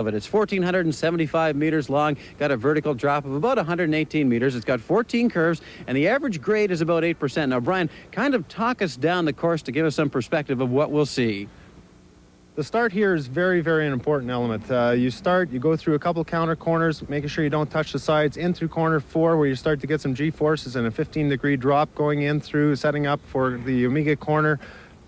of it. It's 1,475 meters long, got a vertical drop of about 118 meters. It's got 14 curves, and the average grade is about 8%. Now, Brian, kind of talk us down the course to give us some perspective of what we'll see. The start here is very, very important element. You go through a couple counter corners, making sure you don't touch the sides, in through corner 4 where you start to get some G-forces and a 15-degree drop going in through, setting up for the Omega corner,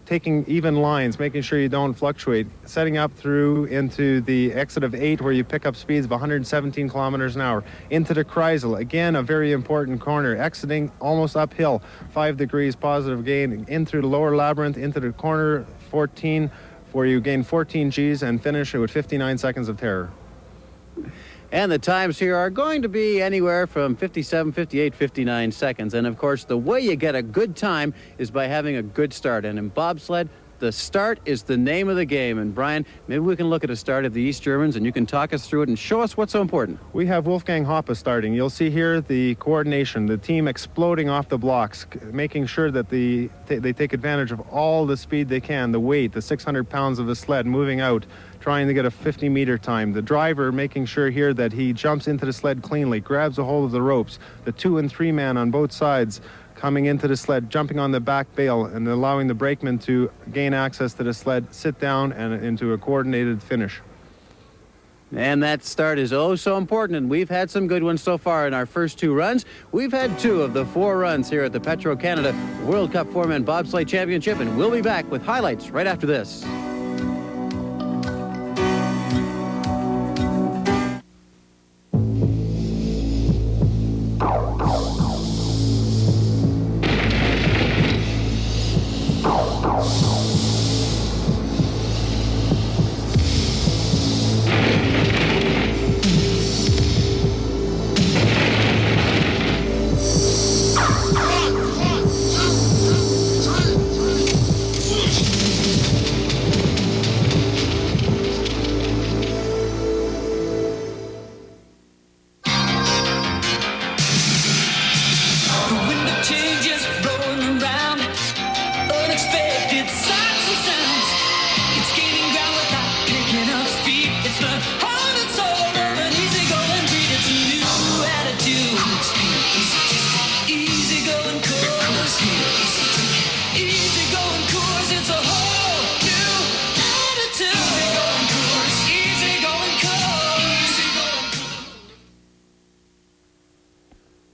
taking even lines, making sure you don't fluctuate, setting up through into the exit of 8 where you pick up speeds of 117 kilometers an hour, into the Kreisel, again a very important corner, exiting almost uphill, 5 degrees positive gain, in through the lower labyrinth, into the corner 14 where you gain 14 Gs and finish it with 59 seconds of terror. And the times here are going to be anywhere from 57, 58, 59 seconds. And of course, the way you get a good time is by having a good start. And in bobsled, the start is the name of the game. And Brian, maybe we can look at a start of the East Germans and you can talk us through it and show us what's so important. We have Wolfgang Hoppe starting. You'll see here the coordination, the team exploding off the blocks, making sure that they take advantage of all the speed they can, the weight, the 600 pounds of the sled moving out, trying to get a 50-meter time. The driver making sure here that he jumps into the sled cleanly, grabs a hold of the ropes, the 2- and 3-man on both sides, coming into the sled, jumping on the back bale and allowing the brakeman to gain access to the sled, sit down and into a coordinated finish. And that start is oh so important, and we've had some good ones so far in our first 2 runs. We've had 2 of the 4 runs here at the Petro-Canada World Cup 4-Man Bobsleigh Championship, and we'll be back with highlights right after this.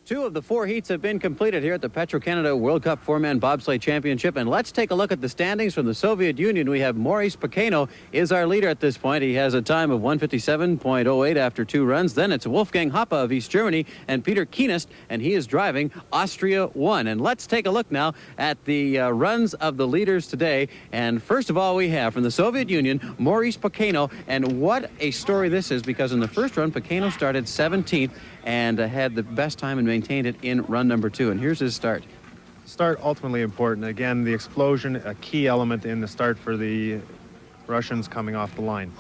Two of the 4 heats have been completed here at the Petro-Canada World Cup 4-Man Bobsleigh Championship. And let's take a look at the standings from the Soviet Union. We have Maurice Pacano is our leader at this point. He has a time of 1:57.08 after 2 runs. Then it's Wolfgang Hoppe of East Germany and Peter Kienast, and he is driving Austria 1. And let's take a look now at the runs of the leaders today. And first of all, we have from the Soviet Union, Maurice Pacano. And what a story this is, because in the first run, Pacano started 17th and had the best time and maintained it in run number 2. And here's his start. Start ultimately important. Again, the explosion, a key element in the start for the Russians coming off the line.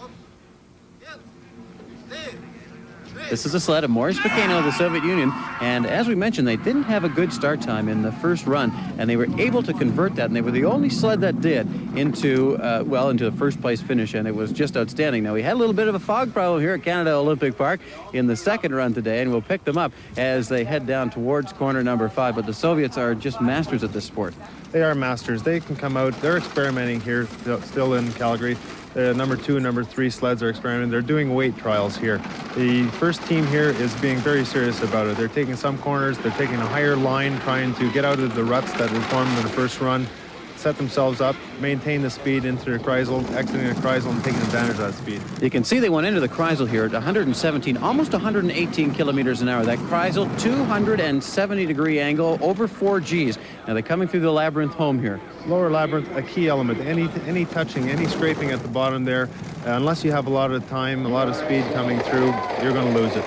This is a sled of Maurice Pacano of the Soviet Union, and as we mentioned, they didn't have a good start time in the first run, and they were able to convert that, and they were the only sled that did into the first place finish, and it was just outstanding. Now, we had a little bit of a fog problem here at Canada Olympic Park in the second run today, and we'll pick them up as they head down towards corner number 5, but the Soviets are just masters at this sport. They are masters. They can come out. They're experimenting here still in Calgary. The number 2 and number 3 sleds are experimenting. They're doing weight trials here. The first team here is being very serious about it. They're taking some corners. They're taking a higher line, trying to get out of the ruts that were formed in the first run, set themselves up, maintain the speed into the Kreisel, exiting the Kreisel and taking advantage of that speed. You can see they went into the Kreisel here at 117, almost 118 kilometers an hour. That Kreisel, 270-degree angle, over 4 Gs. Now they're coming through the labyrinth home here. Lower labyrinth, a key element. Any touching, any scraping at the bottom there, unless you have a lot of time, a lot of speed coming through, you're going to lose it.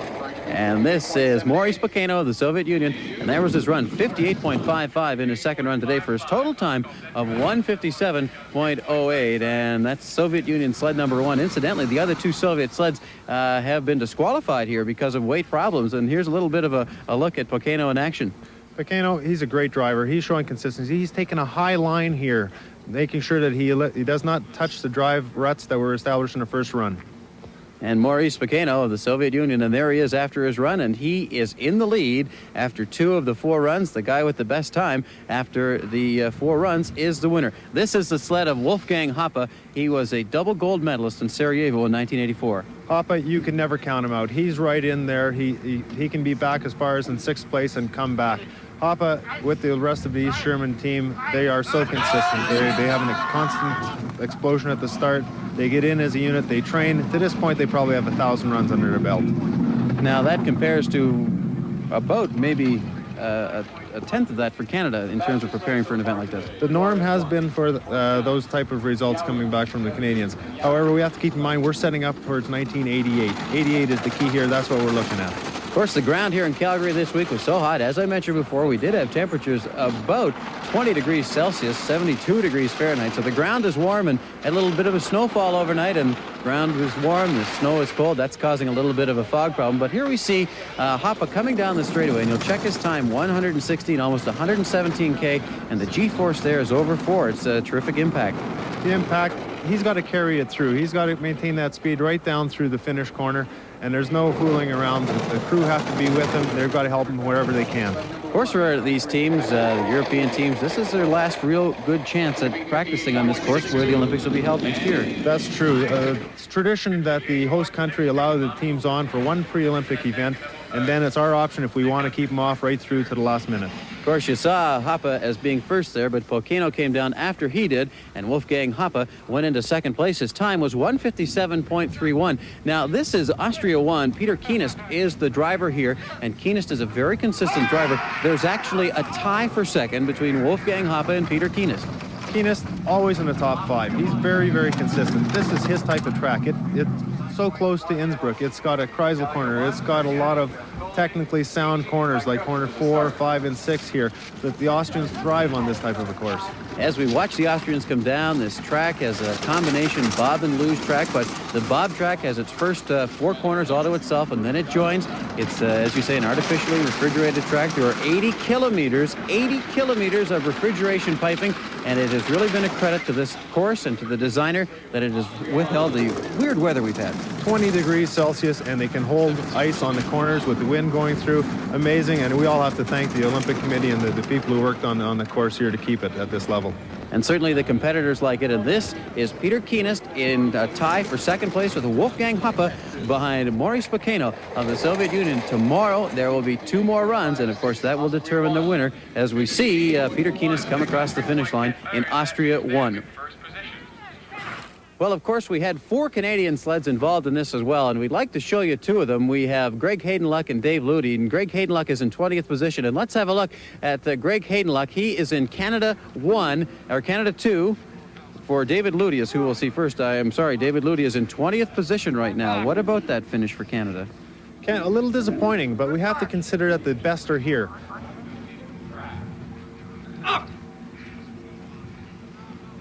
And this is Maurice Pacano of the Soviet Union, and there was his run, 58.55 in his second run today for his total time of 1:57.08, and that's Soviet Union sled number 1. Incidentally, the other 2 Soviet sleds have been disqualified here because of weight problems, and here's a little bit of a look at Pacano in action. Pacano, he's a great driver. He's showing consistency. He's taking a high line here, making sure that he does not touch the drive ruts that were established in the first run. And Maurice Pacano of the Soviet Union, and there he is after his run, and he is in the lead after 2 of the 4 runs. The guy with the best time after the 4 runs is the winner. This is the sled of Wolfgang Hoppe. He was a double gold medalist in Sarajevo in 1984. Hoppe, you can never count him out. He's right in there. He can be back as far as in 6th place and come back. Hoppe, with the rest of the East German team, they are so consistent. They have a constant explosion at the start. They get in as a unit. They train. To this point, they probably have 1,000 runs under their belt. Now, that compares to about maybe a tenth of that for Canada in terms of preparing for an event like this. The norm has been for those type of results coming back from the Canadians. However, we have to keep in mind we're setting up towards 1988. 88 is the key here. That's what we're looking at. Of course, the ground here in Calgary this week was so hot. As I mentioned before, we did have temperatures about 20 degrees Celsius, 72 degrees Fahrenheit. So the ground is warm and had a little bit of a snowfall overnight, and the ground was warm, the snow is cold. That's causing a little bit of a fog problem. But here we see Hoppe coming down the straightaway, and you'll check his time, 116, almost 117K, and the G-force there is over 4. It's a terrific impact. The impact, he's got to carry it through. He's got to maintain that speed right down through the finish corner, and there's no fooling around. The crew have to be with him. They've got to help him wherever they can. Of course, for these teams, the European teams, this is their last real good chance at practicing on this course where the Olympics will be held next year. That's true. It's tradition that the host country allow the teams on for one pre-Olympic event, and then it's our option if we want to keep them off right through to the last minute. Of course, you saw Hoppe as being first there, but Pacano came down after he did, and Wolfgang Hoppe went into second place. His time was 157.31. Now, this is Austria 1. Peter Kienast is the driver here, and Kienast is a very consistent driver. There's actually a tie for second between Wolfgang Hoppe and Peter Kienast. Kienast always in the top 5. He's very, very consistent. This is his type of track. It's so close to Innsbruck. It's got a Kreisel corner. It's got a lot of technically sound corners like corner 4, 5, and 6 here. That the Austrians thrive on this type of a course. As we watch the Austrians come down, this track has a combination bob and luge track, but the bob track has its first 4 corners all to itself, and then it joins. It's, as you say, an artificially refrigerated track. There are 80 kilometers of refrigeration piping, and it has really been a credit to this course and to the designer that it has withheld the weird weather we've had. 20 degrees Celsius, and they can hold ice on the corners with the wind going through. Amazing, and we all have to thank the Olympic Committee and the people who worked on the course here to keep it at this level. And certainly the competitors like it. And this is Peter Kienast in a tie for second place with Wolfgang Hoppe behind Maurice Pacano of the Soviet Union. Tomorrow there will be 2 more runs, and of course that will determine the winner as we see Peter Kienast come across the finish line in Austria 1. Well, of course, we had 4 Canadian sleds involved in this as well, and we'd like to show you 2 of them. We have Greg Haydenluck and Dave Ludy, and Greg Haydenluck is in 20th position. And let's have a look at Greg Haydenluck. He is in Canada 1, or Canada 2, for David Ludy is who we'll see first. I am sorry, David Ludy is in 20th position right now. What about that finish for Canada? A little disappointing, but we have to consider that the best are here.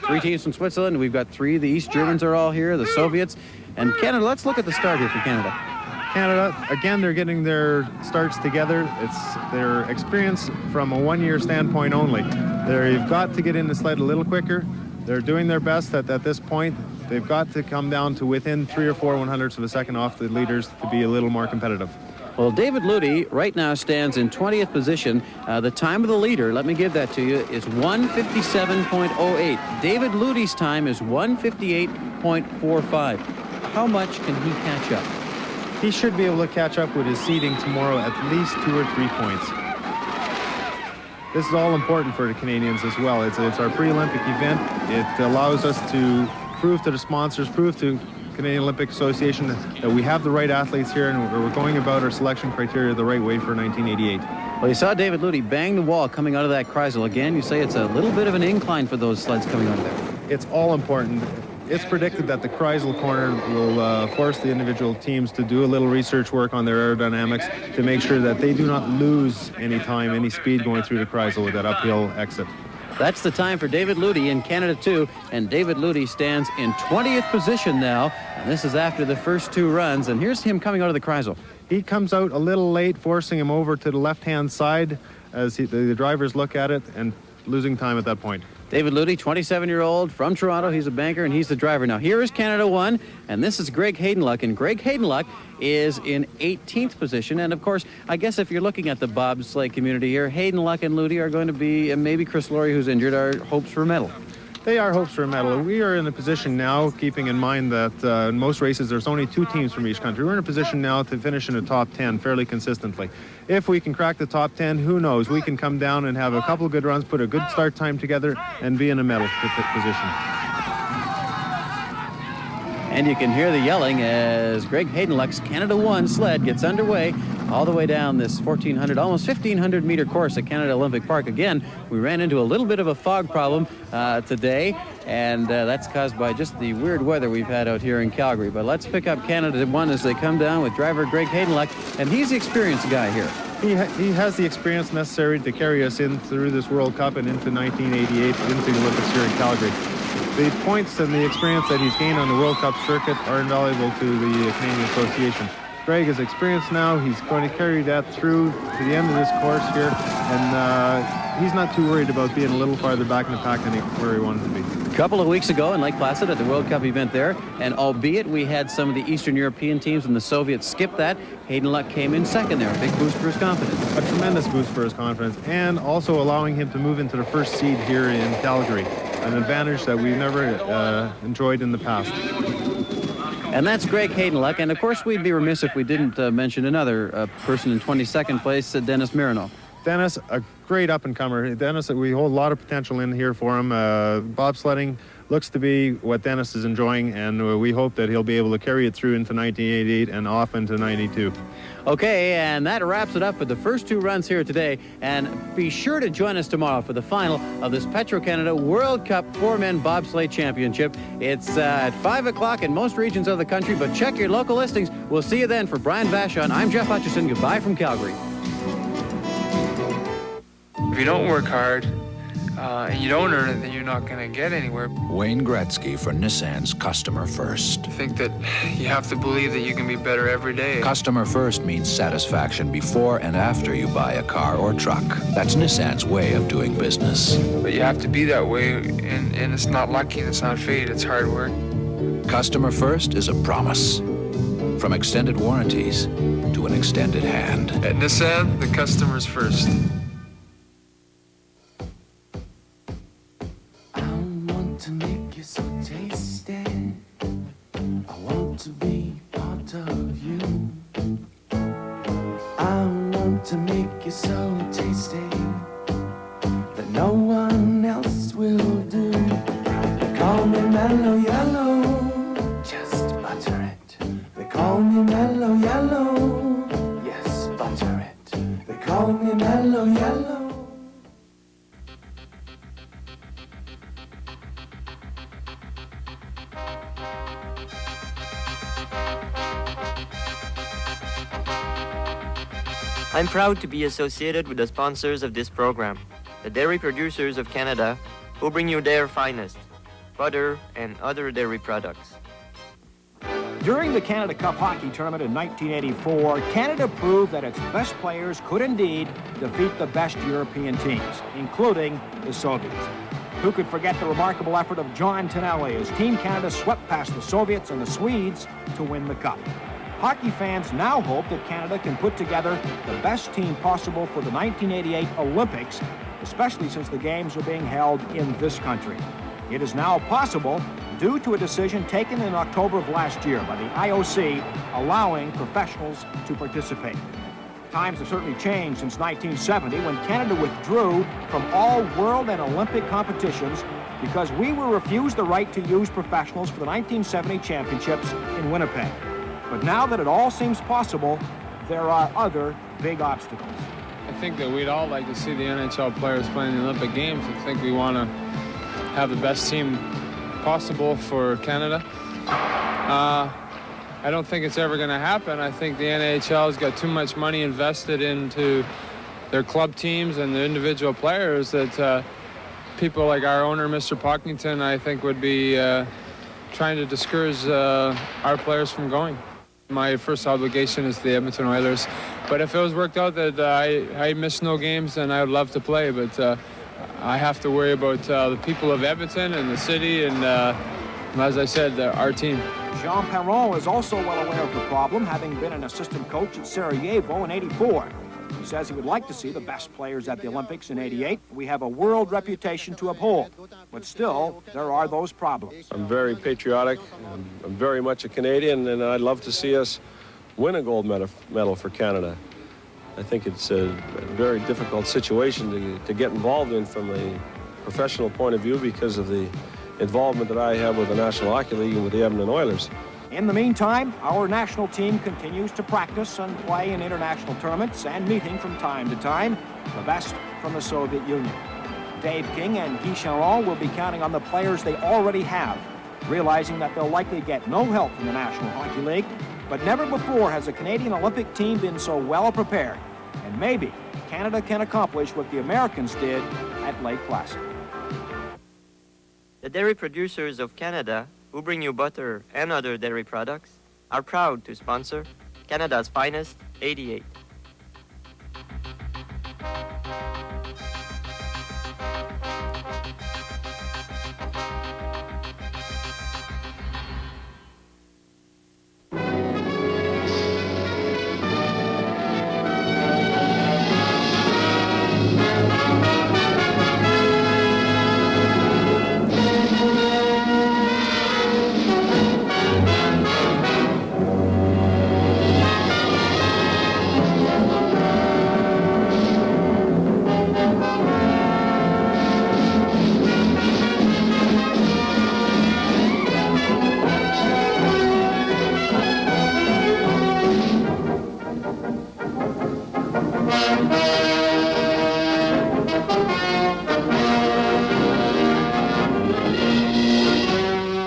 3 teams from Switzerland. We've got 3. The East Germans are all here, the Soviets. And Canada, let's look at the start here for Canada. Canada, again, they're getting their starts together. It's their experience from a 1-year standpoint only. They've got to get in the sled a little quicker. They're doing their best at this point. They've got to come down to within 3 or 4 100ths of a second off the leaders to be a little more competitive. Well, David Ludy right now stands in 20th position. The time of the leader, let me give that to you, is 157.08. David Ludy's time is 158.45. How much can he catch up? He should be able to catch up with his seeding tomorrow at least 2 or 3 points. This is all important for the Canadians as well. It's our pre-Olympic event. It allows us to prove to the sponsors, prove to Canadian Olympic Association that we have the right athletes here and we're going about our selection criteria the right way for 1988. Well, you saw David Ludy bang the wall coming out of that Kreisel. Again, you say it's a little bit of an incline for those sleds coming out of there. It's all important. It's predicted that the Kreisel corner will force the individual teams to do a little research work on their aerodynamics to make sure that they do not lose any time, any speed going through the Kreisel with that uphill exit. That's the time for David Ludy in Canada 2, and David Ludy stands in 20th position now, and this is after the first 2 runs, and here's him coming out of the Kreisel. He comes out a little late, forcing him over to the left-hand side as the drivers look at it and losing time at that point. David Luty, 27-year-old from Toronto. He's a banker, and he's the driver. Now, here is Canada 1, and this is Greg Haydenluck. And Greg Haydenluck is in 18th position. And, of course, I guess if you're looking at the bobsleigh community here, Haydenluck and Luty are going to be, and maybe Chris Laurie, who's injured, are hopes for a medal. They are hopes for a medal. We are in a position now, keeping in mind that in most races there's only 2 teams from each country. We're in a position now to finish in the top 10 fairly consistently. If we can crack the top 10, who knows? We can come down and have a couple of good runs, put a good start time together, and be in a medal position. And you can hear the yelling as Greg Haydenluck's Canada 1 sled gets underway all the way down this 1,400, almost 1,500 meter course at Canada Olympic Park. Again, we ran into a little bit of a fog problem today, and that's caused by just the weird weather we've had out here in Calgary. But let's pick up Canada 1 as they come down with driver Greg Haydenluck, and he's the experienced guy here. He has the experience necessary to carry us in through this World Cup and into 1988, into the Olympics here in Calgary. The points and the experience that he's gained on the World Cup circuit are invaluable to the Canadian Association. Greg is experienced now. He's going to carry that through to the end of this course here, and he's not too worried about being a little farther back in the pack than where he wanted to be. A couple of weeks ago in Lake Placid at the World Cup event there, and albeit we had some of the Eastern European teams and the Soviets skip that, Haydenluck came in second there. A big boost for his confidence. A tremendous boost for his confidence, and also allowing him to move into the first seed here in Calgary, an advantage that we've never enjoyed in the past. And that's Greg Haydenluck, and of course we'd be remiss if we didn't mention another person in 22nd place, Dennis Marineau. Dennis, a great up-and-comer. Dennis, we hold a lot of potential in here for him. Bobsledding looks to be what Dennis is enjoying, and we hope that he'll be able to carry it through into 1988 and off into 92. Okay, and that wraps it up for the first 2 runs here today. And be sure to join us tomorrow for the final of this Petro-Canada World Cup 4-men bobsleigh championship. It's at 5 o'clock in most regions of the country, but check your local listings. We'll see you then. For Brian Vachon, I'm Jeff Hutchison. Goodbye from Calgary. If you don't work hard and you don't earn it, then you're not going to get anywhere. Wayne Gretzky for Nissan's Customer First. I think that you have to believe that you can be better every day. Customer First means satisfaction before and after you buy a car or truck. That's Nissan's way of doing business. But you have to be that way, and it's not lucky, it's not fate, it's hard work. Customer First is a promise. From extended warranties to an extended hand. At Nissan, the customer's first. To make you so tasty, I want to be part of you. I want to make you so tasty that no one else will do. They call me mellow yellow, just butter it. They call me mellow yellow, yes, butter it. They call me mellow yellow. I'm proud to be associated with the sponsors of this program, the dairy producers of Canada, who bring you their finest, butter and other dairy products. During the Canada Cup hockey tournament in 1984, Canada proved that its best players could indeed defeat the best European teams, including the Soviets. Who could forget the remarkable effort of John Tonelli as Team Canada swept past the Soviets and the Swedes to win the Cup. Hockey fans now hope that Canada can put together the best team possible for the 1988 Olympics, especially since the games are being held in this country. It is now possible due to a decision taken in October of last year by the IOC allowing professionals to participate. Times have certainly changed since 1970 when Canada withdrew from all world and Olympic competitions because we were refused the right to use professionals for the 1970 championships in Winnipeg. But now that it all seems possible, there are other big obstacles. I think that we'd all like to see the NHL players playing the Olympic Games. I think we want to have the best team possible for Canada. I don't think it's ever going to happen. I think the NHL's got too much money invested into their club teams and the individual players that people like our owner, Mr. Pocklington, I think would be trying to discourage our players from going. My first obligation is the Edmonton Oilers, but if it was worked out that I missed no games, then I would love to play, but I have to worry about the people of Edmonton and the city and, as I said, our team. Jean Perron is also well aware of the problem, having been an assistant coach at Sarajevo in '84. He says he would like to see the best players at the Olympics in '88. We have a world reputation to uphold, but still, there are those problems. I'm very patriotic. I'm very much a Canadian, and I'd love to see us win a gold medal for Canada. I think it's a very difficult situation to get involved in from a professional point of view because of the involvement that I have with the National Hockey League and with the Edmonton Oilers. In the meantime, our national team continues to practice and play in international tournaments and meeting from time to time the best from the Soviet Union. Dave King and Guy Charon will be counting on the players they already have, realizing that they'll likely get no help from the National Hockey League, but never before has a Canadian Olympic team been so well prepared. And maybe Canada can accomplish what the Americans did at Lake Placid. The dairy producers of Canada, who bring you butter and other dairy products, are proud to sponsor Canada's Finest 88.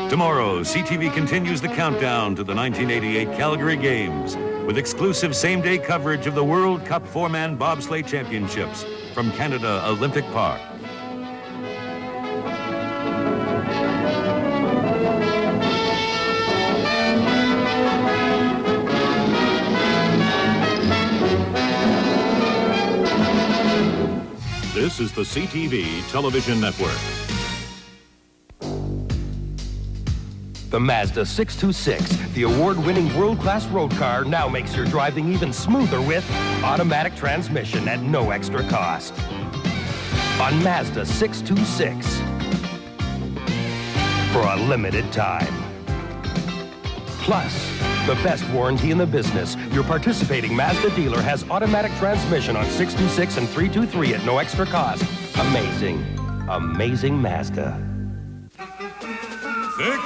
Tomorrow, CTV continues the countdown to the 1988 Calgary Games with exclusive same-day coverage of the World Cup four-man bobsleigh championships from Canada Olympic Park. This is the CTV Television Network. The Mazda 626, the award-winning world-class road car, now makes your driving even smoother with automatic transmission at no extra cost. On Mazda 626 for a limited time. Plus, the best warranty in the business. Your participating Mazda dealer has automatic transmission on 626 and 323 at no extra cost. Amazing, amazing Mazda. Thick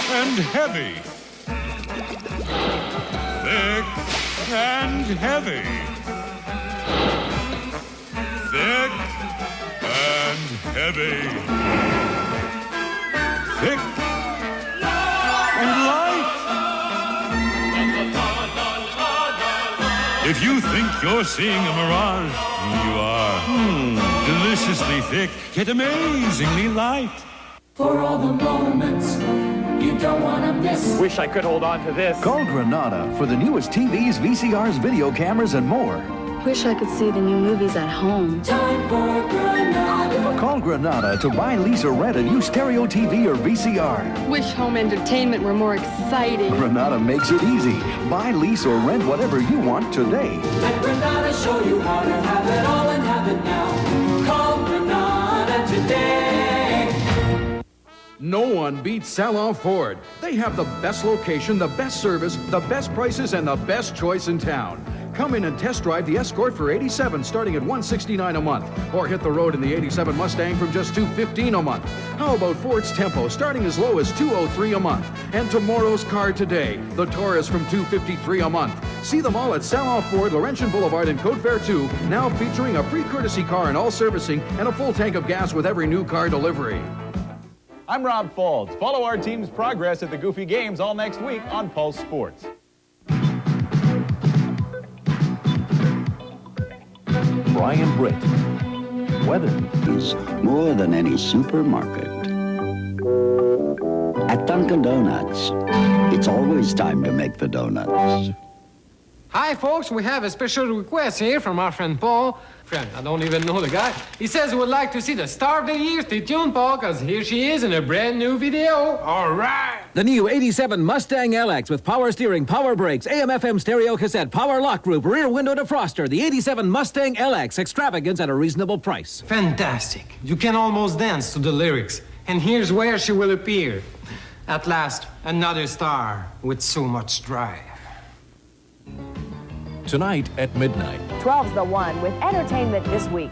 and heavy. Thick and heavy. Thick and heavy. Thick and light. If you think you're seeing a mirage, you are. Deliciously thick, yet amazingly light. For all the moments you don't want to miss. Wish I could hold on to this. Call Granada for the newest TVs, VCRs, video cameras, and more. Wish I could see the new movies at home. Time for Granada. Call Granada to buy, lease, or rent a new stereo TV or VCR. Wish home entertainment were more exciting. Granada makes it easy. Buy, lease, or rent whatever you want today. Let Granada show you how to have it all and have it now. Call Granada today. No one beats Salon Ford. They have the best location, the best service, the best prices, and the best choice in town. Come in and test drive the Escort for $87, starting at $169 a month. Or hit the road in the '87 Mustang from just $215 a month. How about Ford's Tempo, starting as low as $203 a month? And tomorrow's car today, the Taurus from $253 a month. See them all at Salon Ford, Laurentian Boulevard and Code Fair 2, now featuring a free courtesy car and all servicing and a full tank of gas with every new car delivery. I'm Rob Faulds. Follow our team's progress at the Goofy Games all next week on Pulse Sports. Brian Britt. Weather. Is more than any supermarket. At Dunkin' Donuts, it's always time to make the donuts. Hi, folks. We have a special request here from our friend Paul. Friend, I don't even know the guy. He says he would like to see the star of the year. Stay tuned, Paul, because here she is in a brand new video. All right. The new 87 Mustang LX with power steering, power brakes, AM/FM stereo cassette, power lock group, rear window defroster. The 87 Mustang LX, extravagance at a reasonable price. Fantastic. You can almost dance to the lyrics. And here's where she will appear. At last, another star with so much drive. Tonight at midnight. 12's the one with entertainment this week.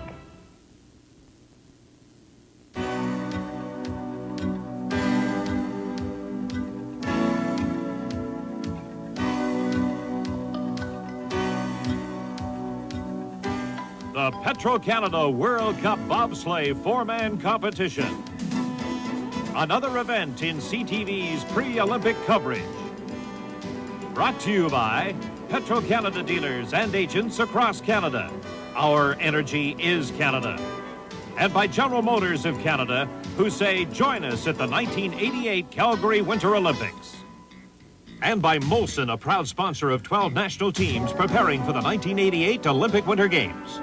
The Petro-Canada World Cup Bobsleigh four-man competition. Another event in CTV's pre-Olympic coverage. Brought to you by Petro-Canada dealers and agents across Canada. Our energy is Canada. And by General Motors of Canada, who say, join us at the 1988 Calgary Winter Olympics. And by Molson, a proud sponsor of 12 national teams preparing for the 1988 Olympic Winter Games.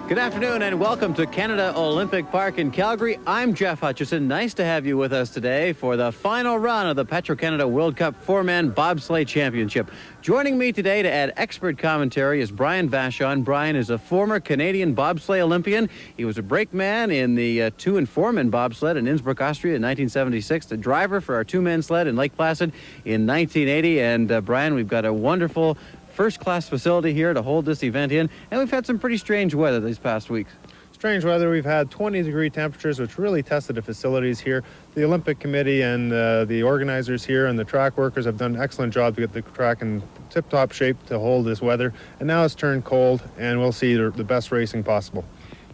Good afternoon and welcome to Canada Olympic Park in Calgary. I'm Jeff Hutchison. Nice to have you with us today for the final run of the Petro-Canada World Cup four-man bobsleigh championship. Joining me today to add expert commentary is Brian Vachon. Brian is a former Canadian bobsleigh Olympian. He was a brakeman in the 2- and 4-man bobsled in Innsbruck, Austria in 1976, the driver for our 2-man sled in Lake Placid in 1980. And Brian, we've got a wonderful first-class facility here to hold this event in, and we've had some pretty strange weather these past weeks. Strange weather. We've had 20-degree temperatures, which really tested the facilities here. The Olympic Committee and the organizers here and the track workers have done an excellent job to get the track in tip-top shape to hold this weather. And now it's turned cold, and we'll see the best racing possible.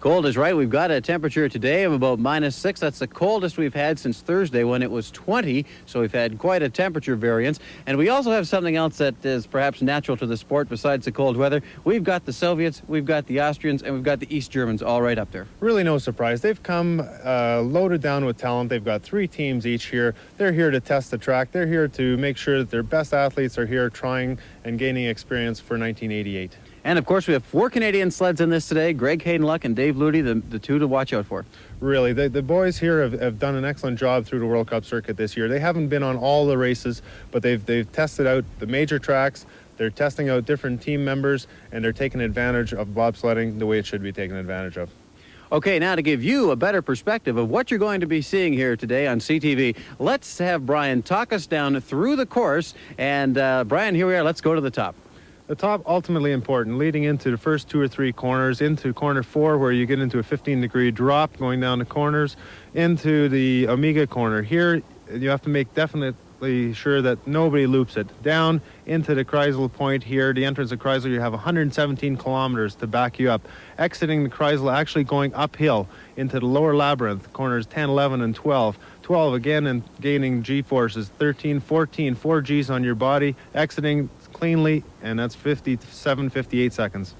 Cold is right. We've got a temperature today of about -6. That's the coldest we've had since Thursday when it was 20. So we've had quite a temperature variance. And we also have something else that is perhaps natural to the sport besides the cold weather. We've got the Soviets, we've got the Austrians, and we've got the East Germans all right up there. Really no surprise. They've come loaded down with talent. They've got 3 teams each here. They're here to test the track. They're here to make sure that their best athletes are here trying and gaining experience for 1988. And, of course, we have 4 Canadian sleds in this today, Greg Haydenluck and Dave Luty, the 2 to watch out for. Really, the boys here have done an excellent job through the World Cup circuit this year. They haven't been on all the races, but they've tested out the major tracks. They're testing out different team members, and they're taking advantage of bobsledding the way it should be taken advantage of. Okay, now to give you a better perspective of what you're going to be seeing here today on CTV, let's have Brian talk us down through the course. And, Brian, here we are. Let's go to the top. The top, ultimately important, leading into the first 2 or 3 corners, into corner 4 where you get into a 15-degree drop going down the corners, into the Omega corner. Here, you have to make definitely sure that nobody loops it. Down into the Kreisel point here, the entrance of Kreisel, you have 117 kilometers to back you up. Exiting the Kreisel, actually going uphill into the lower labyrinth, corners 10, 11, and 12. 12 again and gaining G-forces, 13, 14, 4 Gs on your body, exiting cleanly, and that's 57, 58 seconds.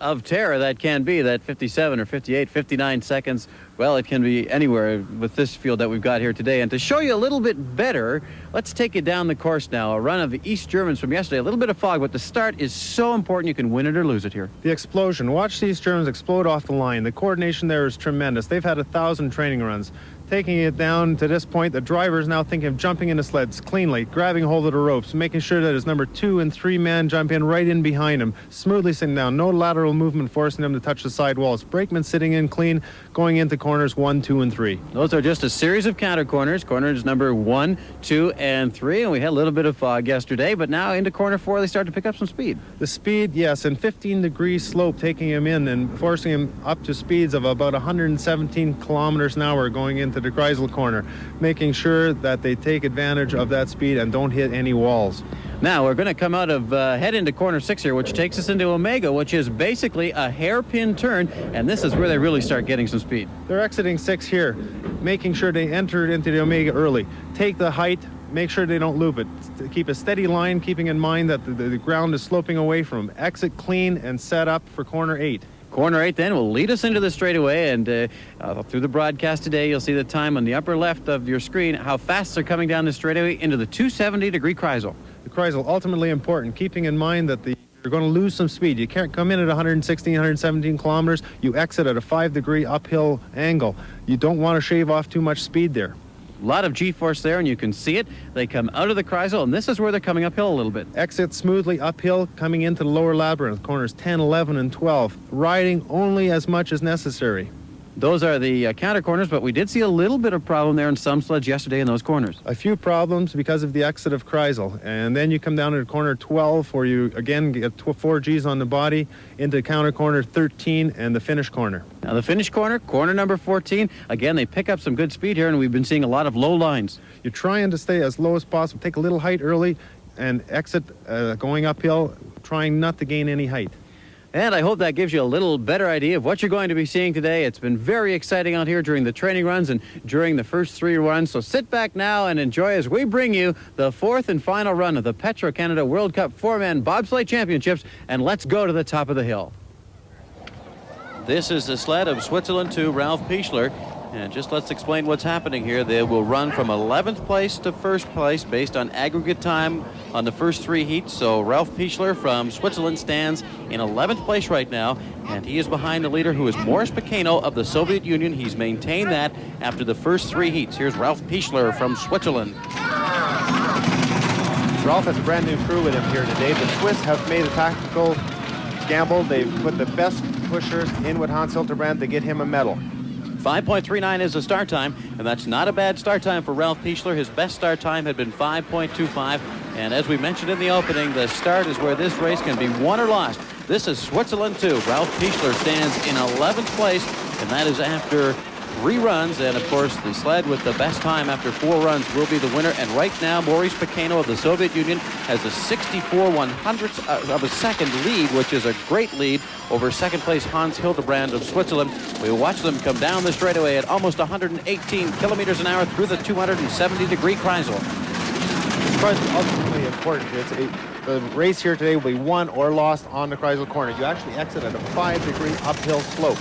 Of terror, that can be, that 57 or 58, 59 seconds. Well, it can be anywhere with this field that we've got here today. And to show you a little bit better, let's take you down the course now. A run of the East Germans from yesterday. A little bit of fog, but the start is so important. You can win it or lose it here. The explosion. Watch these Germans explode off the line. The coordination there is tremendous. They've had 1,000 training runs. Taking it down to this point, the driver is now thinking of jumping into sleds cleanly, grabbing hold of the ropes, making sure that his number 2 and 3 man jump in right in behind him, smoothly sitting down, no lateral movement forcing them to touch the side walls. Brakeman sitting in clean, going into corners 1, 2, and 3. Those are just a series of counter corners. Corners number 1, 2, and 3, and we had a little bit of fog yesterday, but now into corner 4, they start to pick up some speed. The speed, yes, and 15-degree slope taking him in and forcing him up to speeds of about 117 kilometers an hour going into the Kreisel corner, making sure that they take advantage of that speed and don't hit any walls. Now we're going to come out of head into corner 6 here, which takes us into Omega, which is basically a hairpin turn, and this is where they really start getting some speed. They're exiting 6 here, making sure they enter into the Omega early. Take the height, make sure they don't loop it. Keep a steady line, keeping in mind that the ground is sloping away from them. Exit clean and set up for corner 8. Corner 8 then will lead us into the straightaway, and through the broadcast today, you'll see the time on the upper left of your screen, how fast they're coming down the straightaway into the 270-degree Kreisel. The Kreisel, ultimately important, keeping in mind that you're going to lose some speed. You can't come in at 116, 117 kilometers. You exit at a 5-degree uphill angle. You don't want to shave off too much speed there. A lot of G-force there, and you can see it. They come out of the Kreisel, and this is where they're coming uphill a little bit. Exit smoothly uphill, coming into the lower labyrinth, corners 10, 11, and 12. Riding only as much as necessary. Those are the counter corners, but we did see a little bit of problem there in some sleds yesterday in those corners. A few problems because of the exit of Kreisel. And then you come down to corner 12, where you again get 4 Gs on the body, into counter corner 13 and the finish corner. Now the finish corner, corner number 14, again, they pick up some good speed here, and we've been seeing a lot of low lines. You're trying to stay as low as possible, take a little height early, and exit going uphill, trying not to gain any height. And I hope that gives you a little better idea of what you're going to be seeing today. It's been very exciting out here during the training runs and during the first 3 runs. So sit back now and enjoy as we bring you the 4th and final run of the Petro-Canada World Cup 4-man Bobsleigh Championships. And let's go to the top of the hill. This is the sled of Switzerland to Ralph Pichler. And just let's explain what's happening here. They will run from 11th place to 1st place based on aggregate time on the first 3 heats. So Ralph Pichler from Switzerland stands in 11th place right now, and he is behind the leader, who is Maurice Pacano of the Soviet Union. He's maintained that after the first 3 heats. Here's Ralph Pichler from Switzerland. Ralph has a brand new crew with him here today. The Swiss have made a tactical gamble. They've put the best pushers in with Hans Hiltebrand to get him a medal. 5.39 is the start time, and that's not a bad start time for Ralph Pichler. His best start time had been 5.25, and as we mentioned in the opening, the start is where this race can be won or lost. This is Switzerland 2. Ralph Pichler stands in 11th place, and that is after 3 runs, and of course the sled with the best time after 4 runs will be the winner. And right now Maurice Pacano of the Soviet Union has a 64/100th of a second lead, which is a great lead over second place Hans Hiltebrand of Switzerland. We watch them come down the straightaway at almost 118 kilometers an hour through the 270-degree Kreisel. This Kreisel is ultimately important. The race here today will be won or lost on the Kreisel corner. You actually exit at a 5-degree uphill slope.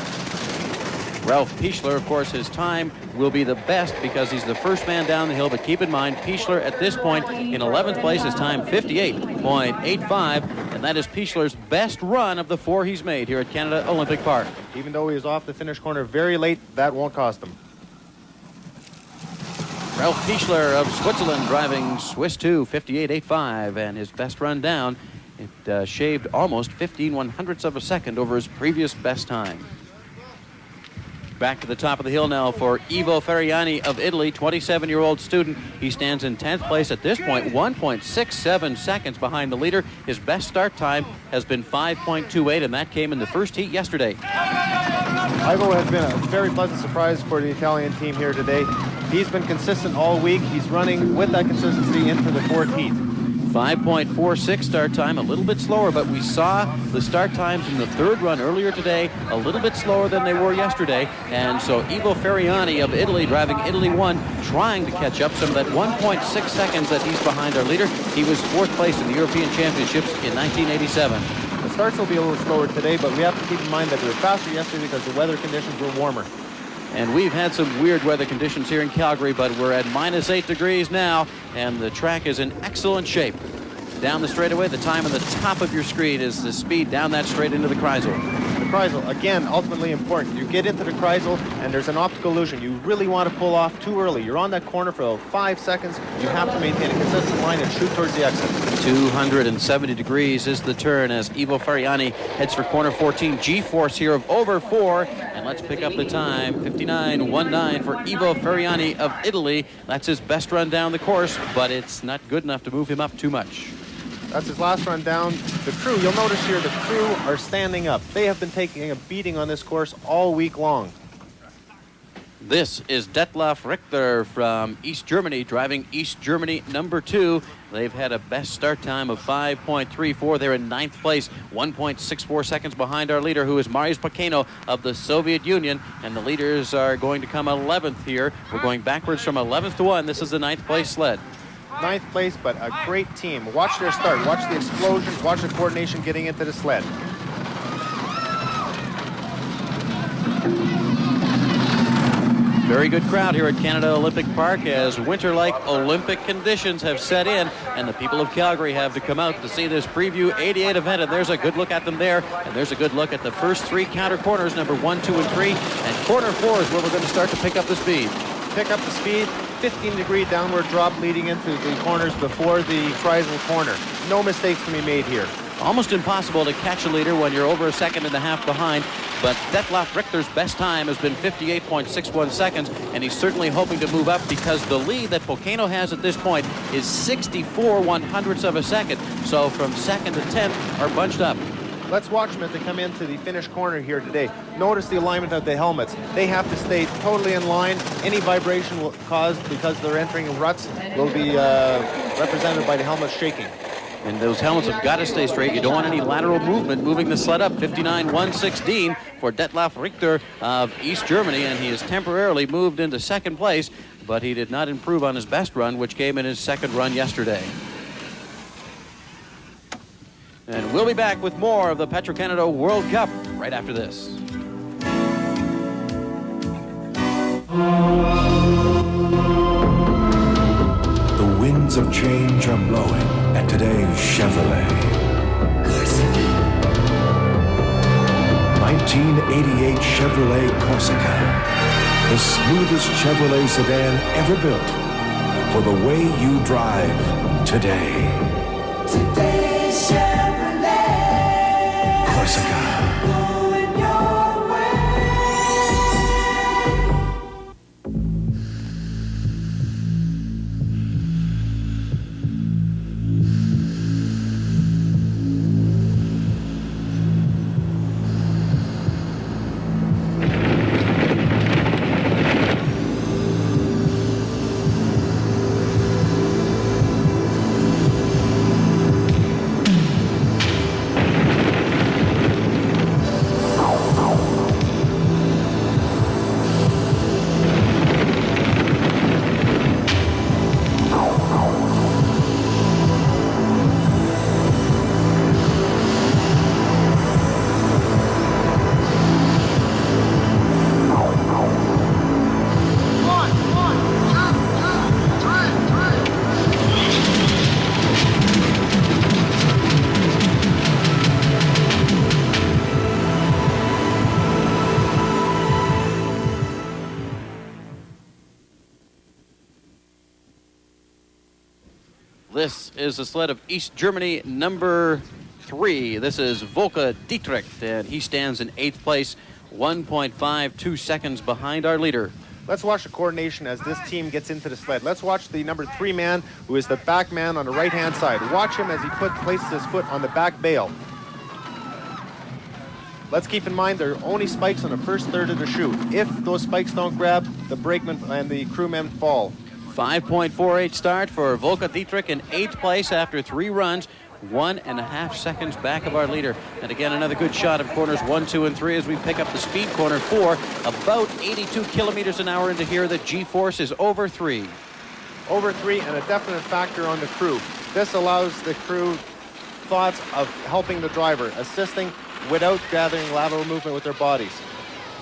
Ralph Pichler, of course, his time will be the best because he's the first man down the hill. But keep in mind, Pichler at this point in 11th place, his time 58.85, and that is Pichler's best run of the 4 he's made here at Canada Olympic Park. Even though he was off the finish corner very late, that won't cost him. Ralph Pichler of Switzerland driving Swiss 2, 58.85, and his best run down, it shaved almost 15/100ths of a second over his previous best time. Back to the top of the hill now for Ivo Ferriani of Italy, 27-year-old student. He stands in 10th place at this point, 1.67 seconds behind the leader. His best start time has been 5.28, and that came in the first heat yesterday. Ivo has been a very pleasant surprise for the Italian team here today. He's been consistent all week. He's running with that consistency into the 4th heat. 5.46 start time, a little bit slower, but we saw the start times in the 3rd run earlier today a little bit slower than they were yesterday. And so Ivo Ferriani of Italy driving Italy 1, trying to catch up some of that 1.6 seconds that he's behind our leader. He was 4th place in the European Championships in 1987. The starts will be a little slower today, but we have to keep in mind that they were faster yesterday because the weather conditions were warmer. And we've had some weird weather conditions here in Calgary, but we're at -8 degrees now, and the track is in excellent shape. Down the straightaway, the time on the top of your screen is the speed down that straight into the Kreisel. The Kreisel, again, ultimately important. You get into the Kreisel, and there's an optical illusion. You really want to pull off too early. You're on that corner for 5 seconds. You have to maintain a consistent line and shoot towards the exit. 270 degrees is the turn as Ivo Ferriani heads for corner 14. G-force here of over 4. And let's pick up the time, 59.19 for Ivo Ferriani of Italy. That's his best run down the course, but it's not good enough to move him up too much. That's his last run down. The crew, you'll notice here, the crew are standing up. They have been taking a beating on this course all week long. This is Detlef Richter from East Germany, driving East Germany number 2. They've had a best start time of 5.34. They're in 9th place, 1.64 seconds behind our leader, who is Maurice Pacano of the Soviet Union. And the leaders are going to come 11th here. We're going backwards from 11th to 1. This is the 9th place sled. 9th place, but a great team. Watch their start. Watch the explosions. Watch the coordination getting into the sled. Very good crowd here at Canada Olympic Park as winter-like Olympic conditions have set in, and the people of Calgary have to come out to see this Preview 88 event. And there's a good look at them there, and there's a good look at the first three counter corners, number 1, 2, and 3, and corner 4 is where we're going to start to pick up the speed. Pick up the speed, 15-degree downward drop leading into the corners before the Kreisel corner. No mistakes can be made here. Almost impossible to catch a leader when you're over a second and a half behind, but Detlef Richter's best time has been 58.61 seconds, and he's certainly hoping to move up because the lead that Volcano has at this point is 64/100ths of a second. So from second to 10th are bunched up. Let's watch them as they come into the finish corner here today. Notice the alignment of the helmets. They have to stay totally in line. Any vibration will cause, because they're entering ruts, will be represented by the helmets shaking. And those helmets have got to stay straight. You don't want any lateral movement moving the sled up. 59.116 for Detlef Richter of East Germany, and he has temporarily moved into second place, but he did not improve on his best run, which came in his second run yesterday. And we'll be back with more of the Petro-Canada World Cup right after this. The winds of change are blowing at today's Chevrolet. 1988 Chevrolet Corsica. The smoothest Chevrolet sedan ever built for the way you drive today. Today's Chevrolet Corsica. going your way. This is the sled of East Germany, number 3. This is Volker Dietrich, and he stands in 8th place, 1.52 seconds behind our leader. Let's watch the coordination as this team gets into the sled. Let's watch the number 3 man, who is the back man on the right-hand side. Watch him as he places his foot on the back bale. Let's keep in mind there are only spikes on the first third of the chute. If those spikes don't grab, the brakeman and the crewmen fall. 5.48 start for Volker Dietrich in 8th place after 3 runs, 1.5 seconds back of our leader. And again, another good shot of corners 1, 2, and 3 as we pick up the speed. Corner 4, about 82 kilometers an hour into here. The G-force is over 3. Over 3, and a definite factor on the crew. This allows the crew thoughts of helping the driver, assisting without gathering lateral movement with their bodies.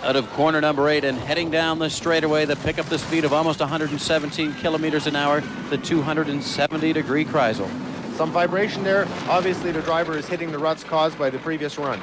Out of corner number 8 and heading down the straightaway, they pick up the speed of almost 117 kilometers an hour, the 270-degree Kreisel. Some vibration there. Obviously, the driver is hitting the ruts caused by the previous run.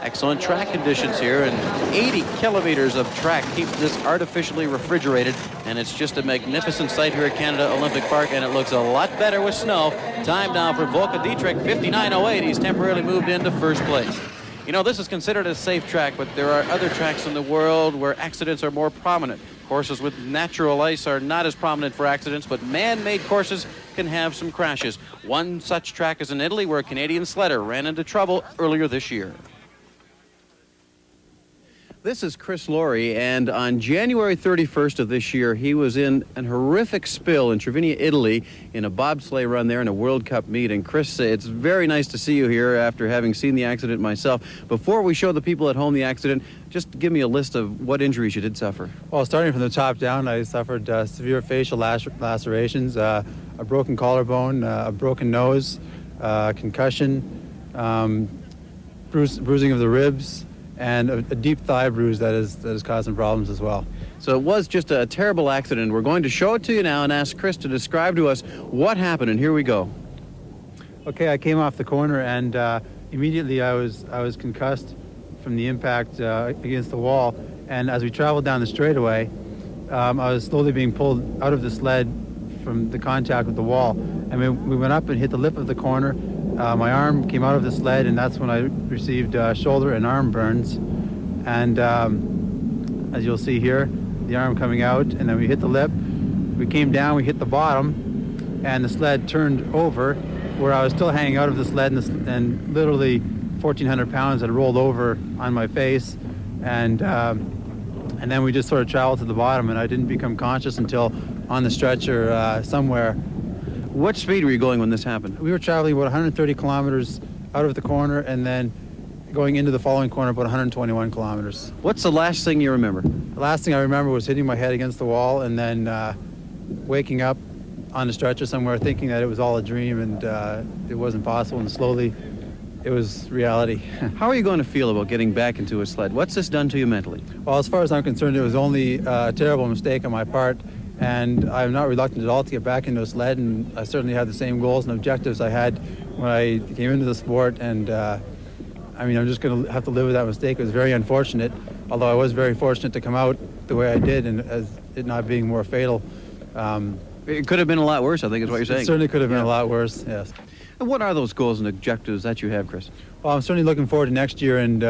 Excellent track conditions here, and 80 kilometers of track keep this artificially refrigerated, and it's just a magnificent sight here at Canada Olympic Park, and it looks a lot better with snow. Time now for Volker Dietrich, 59.08. He's temporarily moved into first place. You know, this is considered a safe track, but there are other tracks in the world where accidents are more prominent. Courses with natural ice are not as prominent for accidents, but man-made courses can have some crashes. One such track is in Italy, where a Canadian sledder ran into trouble earlier this year. This is Chris Laurie, and on January 31st of this year, he was in an horrific spill in Trevinia, Italy, in a bobsleigh run there in a World Cup meet. And Chris, it's very nice to see you here after having seen the accident myself. Before we show the people at home the accident, just give me a list of what injuries you did suffer. Well, starting from the top down, I suffered severe facial lacerations, a broken collarbone, a broken nose, concussion, bruising of the ribs, and a deep thigh bruise that is causing problems as well. So it was just a terrible accident. We're going to show it to you now and ask Chris to describe to us what happened, and here we go. Okay, I came off the corner, and immediately I was concussed from the impact against the wall. And as we traveled down the straightaway, I was slowly being pulled out of the sled from the contact with the wall. And we went up and hit the lip of the corner. My arm came out of the sled, and that's when I received shoulder and arm burns. And as you'll see here, the arm coming out, and then we hit the lip. We came down, we hit the bottom, and the sled turned over, where I was still hanging out of the sled, and literally 1,400 pounds had rolled over on my face. And then we just sort of traveled to the bottom, and I didn't become conscious until on the stretcher somewhere. What speed were you going when this happened? We were traveling about 130 kilometers out of the corner, and then going into the following corner about 121 kilometers. What's the last thing you remember? The last thing I remember was hitting my head against the wall, and then waking up on the stretcher somewhere thinking that it was all a dream, and it wasn't possible, and slowly it was reality. How are you going to feel about getting back into a sled? What's this done to you mentally? Well, as far as I'm concerned, it was only a terrible mistake on my part, and I'm not reluctant at all to get back into a sled, and I certainly have the same goals and objectives I had when I came into the sport, and I mean, I'm just going to have to live with that mistake. It was very unfortunate, although I was very fortunate to come out the way I did, and as it not being more fatal. It could have been a lot worse, I think is what you're saying. It certainly could have been a lot worse, yes. And what are those goals and objectives that you have, Chris? Well, I'm certainly looking forward to next year, and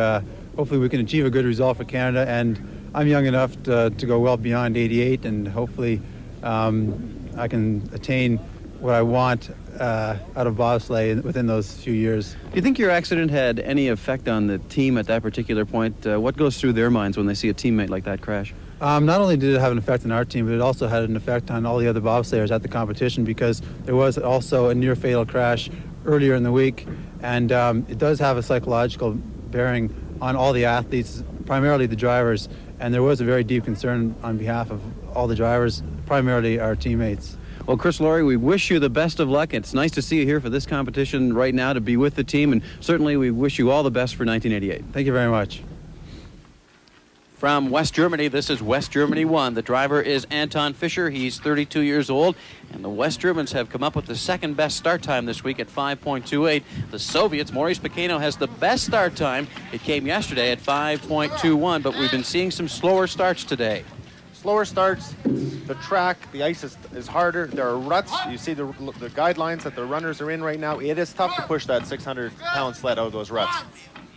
hopefully we can achieve a good result for Canada. And I'm young enough to go well beyond 88, and hopefully I can attain what I want out of bobsleigh within those few years. Do you think your accident had any effect on the team at that particular point? What goes through their minds when they see a teammate like that crash? Not only did it have an effect on our team, but it also had an effect on all the other bobsleighers at the competition, because there was also a near-fatal crash earlier in the week, and it does have a psychological bearing on all the athletes, primarily the drivers, and there was a very deep concern on behalf of all the drivers, primarily our teammates. Well, Chris Laurie, we wish you the best of luck. It's nice to see you here for this competition right now, to be with the team, and certainly we wish you all the best for 1988. Thank you very much. From West Germany, this is West Germany 1. The driver is Anton Fischer. He's 32 years old, and the West Germans have come up with the second best start time this week at 5.28. The Soviets, Maurice Pequeno, has the best start time. It came yesterday at 5.21, but we've been seeing some slower starts today. Slower starts, the track, the ice is harder, there are ruts. You see the guidelines that the runners are in right now. It is tough to push that 600-pound sled out of those ruts.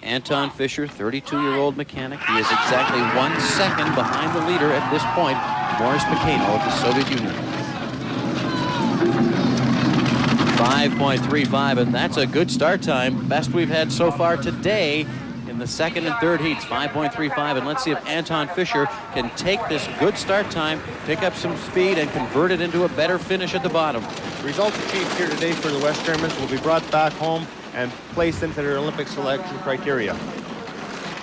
Anton Fischer, 32-year-old mechanic. He is exactly 1 second behind the leader at this point, Maurice Pequeno of the Soviet Union. 5.35, and that's a good start time. Best we've had so far today in the second and third heats, 5.35. And let's see if Anton Fischer can take this good start time, pick up some speed, and convert it into a better finish at the bottom. Results achieved here today for the West Germans will be brought back home and placed into their Olympic selection criteria.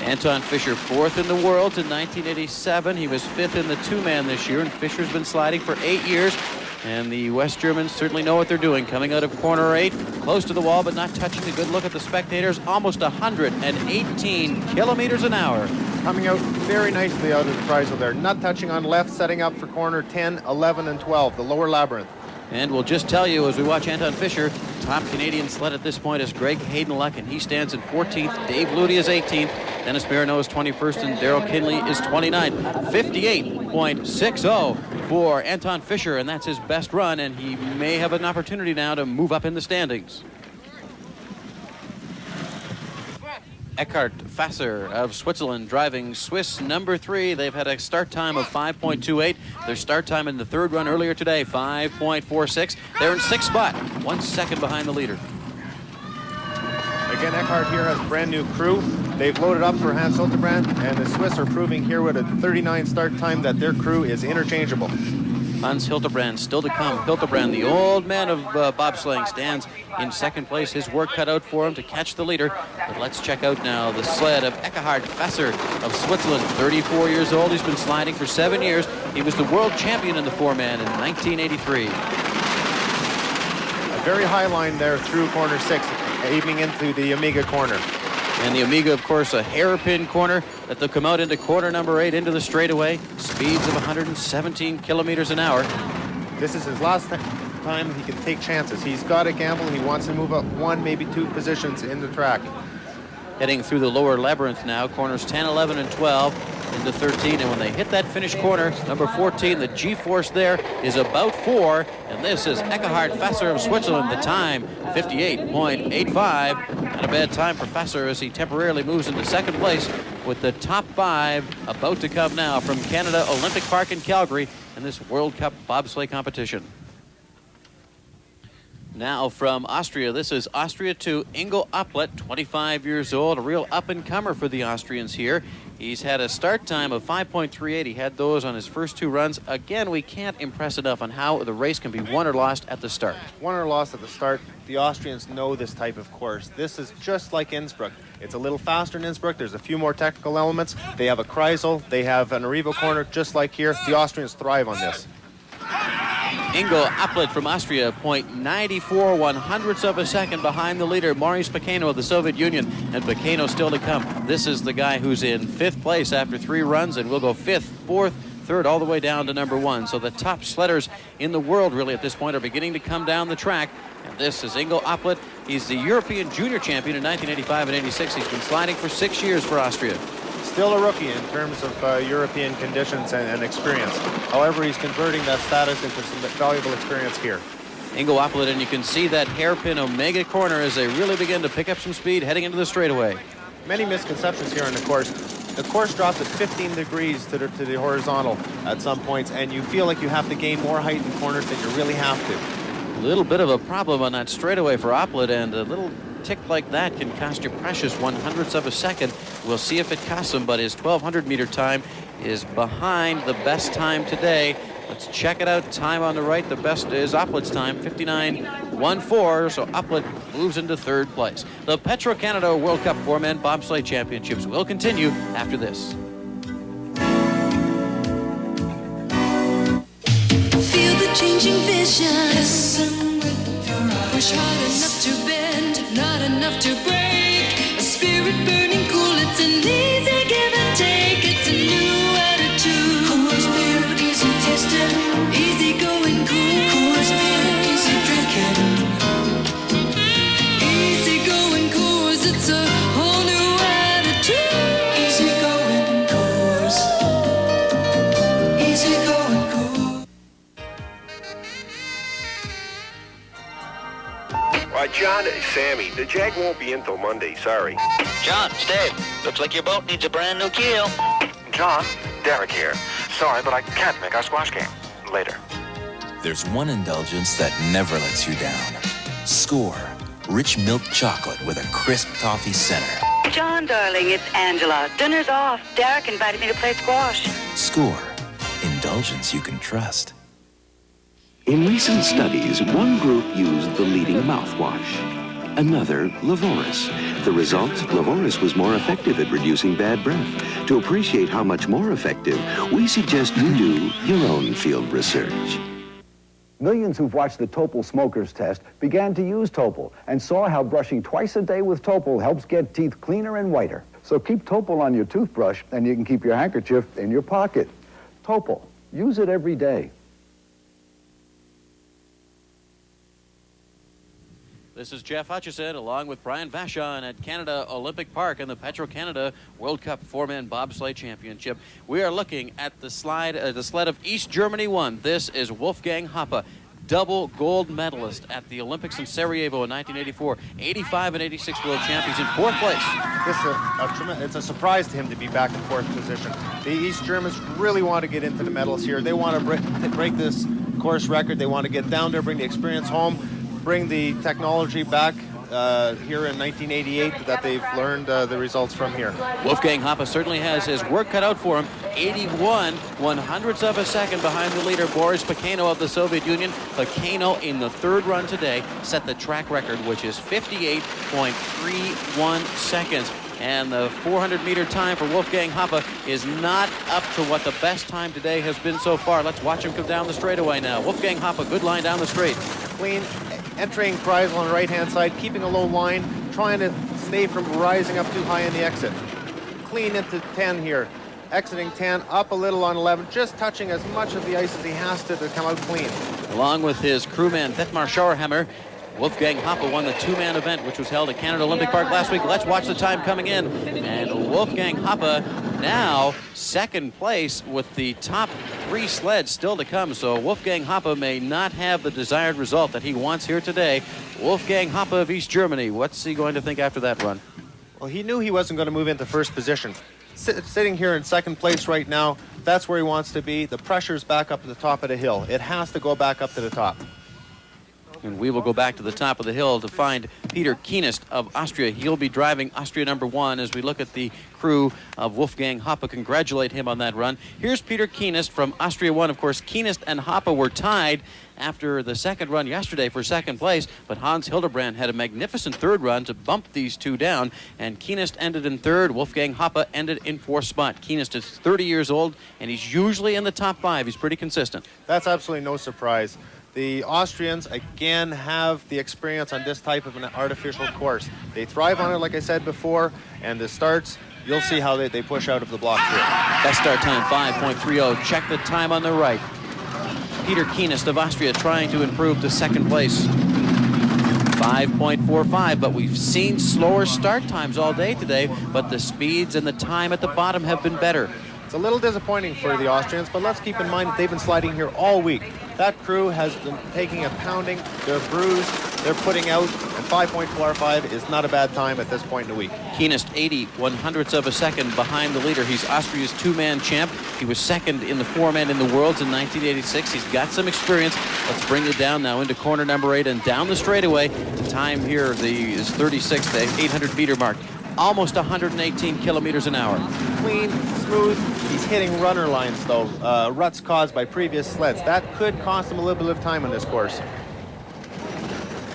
Anton Fischer, 4th in the world in 1987. He was 5th in the two-man this year, and Fischer's been sliding for 8 years. And the West Germans certainly know what they're doing. Coming out of corner 8, close to the wall, but not touching. A good look at the spectators. Almost 118 kilometers an hour. Coming out very nicely out of the trizal there. Not touching on left, setting up for corner 10, 11, and 12, the lower labyrinth. And we'll just tell you as we watch Anton Fischer, top Canadian sled at this point is Greg Haydenluck, and he stands in 14th. Dave Luty is 18th. Dennis Marineau is 21st, and Daryl Kinley is 29th. 58.60 for Anton Fischer, and that's his best run, and he may have an opportunity now to move up in the standings. Eckhard Fasser of Switzerland driving Swiss number 3. They've had a start time of 5.28. Their start time in the third run earlier today, 5.46. They're in 6th spot, 1 second behind the leader. Again, Eckhard here has a brand new crew. They've loaded up for Hans Hiltebrand, and the Swiss are proving here with a 39 start time that their crew is interchangeable. Hans Hiltebrand still to come. Hiltebrand, the old man of bobsleighing, stands in second place. His work cut out for him to catch the leader. But let's check out now the sled of Eckhard Fasser of Switzerland, 34 years old. He's been sliding for 7 years. He was the world champion in the four-man in 1983. A very high line there through corner 6, aiming into the Amiga corner. And the Amiga, of course, a hairpin corner that they'll come out into corner number 8 into the straightaway. Speeds of 117 kilometers an hour. This is his last time he can take chances. He's got to gamble. He wants to move up 1, maybe 2 positions in the track. Heading through the lower labyrinth now, corners 10, 11, and 12 into 13. And when they hit that finish corner, number 14, the G-force there is about 4. And this is Eckhard Fesser of Switzerland. The time, 58.85. Not a bad time for Fesser as he temporarily moves into second place with the top 5 about to come now from Canada Olympic Park in Calgary in this World Cup bobsleigh competition. Now from Austria, this is Austria to Ingo Upplet, 25 years old, a real up-and-comer for the Austrians here. He's had a start time of 5.38. He had those on his first 2 runs. Again, we can't impress enough on how the race can be won or lost at the start. Won or lost at the start. The Austrians know this type of course. This is just like Innsbruck. It's a little faster in Innsbruck. There's a few more technical elements. They have a Kreisel. They have an Arrivo corner just like here. The Austrians thrive on this. Ingo Upplet from Austria, 0.94 of a second behind the leader, Maurice Pecano of the Soviet Union, and Pecano still to come. This is the guy who's in 5th place after 3 runs and will go 5th, 4th, 3rd, all the way down to number 1. So the top sledders in the world really at this point are beginning to come down the track. And this is Ingo Upplet. He's the European junior champion in 1985 and 86. He's been sliding for 6 years for Austria. Still a rookie in terms of European conditions and experience. However, he's converting that status into some valuable experience here. Ingo Upplet, and you can see that hairpin Omega corner as they really begin to pick up some speed heading into the straightaway. Many misconceptions here on the course. The course drops at 15 degrees to the horizontal at some points, and you feel like you have to gain more height in corners than you really have to. A little bit of a problem on that straightaway for Upplet, and a little tick like that can cost you precious 1/100th of a second. We'll see if it costs him, but his 1200 meter time is behind the best time today. Let's check it out. Time on the right, the best is Upplet's time, 59.14, so Upplet moves into 3rd place. The Petro-Canada World Cup 4-man bobsleigh championships will continue after this. Feel the changing vision. Listen with your eyes. Push hard enough to bend, not enough to break. A spirit burning cool, it's an easy give and take. It's a new attitude. Coors beer, easy tasting, easy going cool. Coors beer, easy drinking. Easy going Coors, it's a whole new attitude. Easy going Coors. Easy going Coors. John, Sammy, the Jag won't be in till Monday, sorry. John, it's Dave. Looks like your boat needs a brand new keel. John, Derek here. Sorry, but I can't make our squash game. Later. There's one indulgence that never lets you down. Score. Rich milk chocolate with a crisp toffee center. John, darling, it's Angela. Dinner's off. Derek invited me to play squash. Score. Indulgence you can trust. In recent studies, one group used the leading mouthwash, another Lavoris. The result, Lavoris was more effective at reducing bad breath. To appreciate how much more effective, we suggest you do your own field research. Millions who've watched the Topol Smokers Test began to use Topol and saw how brushing twice a day with Topol helps get teeth cleaner and whiter. So keep Topol on your toothbrush and you can keep your handkerchief in your pocket. Topol, use it every day. This is Jeff Hutchison along with Brian Vachon at Canada Olympic Park in the Petro-Canada World Cup 4-man bobsleigh championship. We are looking at the sled of East Germany 1. This is Wolfgang Hoppe, double gold medalist at the Olympics in Sarajevo in 1984, 85 and 86 world champions in 4th place. It's a surprise to him to be back in 4th position. The East Germans really want to get into the medals here. They want to break this course record. They want to get down there, bring the experience home, bring the technology back here in 1988 that they've learned the results from here. Wolfgang Hoppe certainly has his work cut out for him. 81/100th of a second behind the leader, Boris Pecano of the Soviet Union. Pecano in the 3rd run today set the track record, which is 58.31 seconds. And the 400-meter time for Wolfgang Hoppe is not up to what the best time today has been so far. Let's watch him come down the straightaway now. Wolfgang Hoppe, good line down the straight. Clean, entering Kreisel on the right-hand side, keeping a low line, trying to stay from rising up too high in the exit. Clean into 10 here. Exiting 10, up a little on 11, just touching as much of the ice as he has to come out clean. Along with his crewman, Detmar Schauerhammer, Wolfgang Hoppe won the two-man event, which was held at Canada Olympic Park last week. Let's watch the time coming in. And Wolfgang Hoppe now second place with the top 3 sleds still to come. So Wolfgang Hoppe may not have the desired result that he wants here today. Wolfgang Hoppe of East Germany, what's he going to think after that run? Well, he knew he wasn't going to move into first position. Sitting here in second place right now, that's where he wants to be. The pressure's back up at the top of the hill. It has to go back up to the top. And we will go back to the top of the hill to find Peter Kienast of Austria. He'll be driving Austria #1 as we look at the crew of Wolfgang Hoppe. Congratulate him on that run. Here's Peter Kienast from Austria 1. Of course, Kienast and Hoppe were tied after the second run yesterday for second place, but Hans Hiltebrand had a magnificent third run to bump these two down, and Kienast ended in third. Wolfgang Hoppe ended in fourth spot. Kienast is 30 years old, and he's usually in the top 5. He's pretty consistent. That's absolutely no surprise. The Austrians, again, have the experience on this type of an artificial course. They thrive on it, like I said before, and the starts, you'll see how they push out of the block here. Best start time, 5.30. Check the time on the right. Peter Kienast of Austria trying to improve to second place. 5.45, but we've seen slower start times all day today, but the speeds and the time at the bottom have been better. It's a little disappointing for the Austrians, but let's keep in mind that they've been sliding here all week. That crew has been taking a pounding. They're bruised. They're putting out, and 5.45 is not a bad time at this point in the week. Kienast 80/100ths of a second behind the leader. He's Austria's two-man champ. He was second in the four-man in the Worlds in 1986. He's got some experience. Let's bring it down now into corner number 8 and down the straightaway. The time here is 36, the 800-meter mark. Almost 118 kilometers an hour. Clean, smooth. He's hitting runner lines, though. Ruts caused by previous sleds. That could cost him a little bit of time on this course.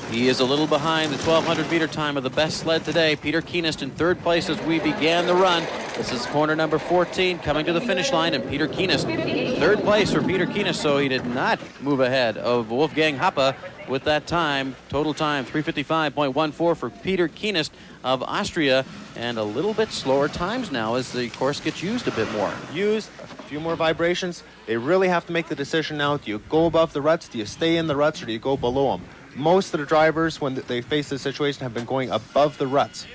He is a little behind the 1,200-meter time of the best sled today. Peter Kienast in third place as we began the run. This is corner number 14 coming to the finish line, and Peter Kienast, third place for Peter Kienast, so he did not move ahead of Wolfgang Hoppe with that time. Total time 3:55.14 for Peter Kienast of Austria, and a little bit slower times now as the course gets used a bit more. Used, a few more vibrations. They really have to make the decision now. Do you go above the ruts? Do you stay in the ruts, or do you go below them? Most of the drivers, when they face this situation, have been going above the ruts.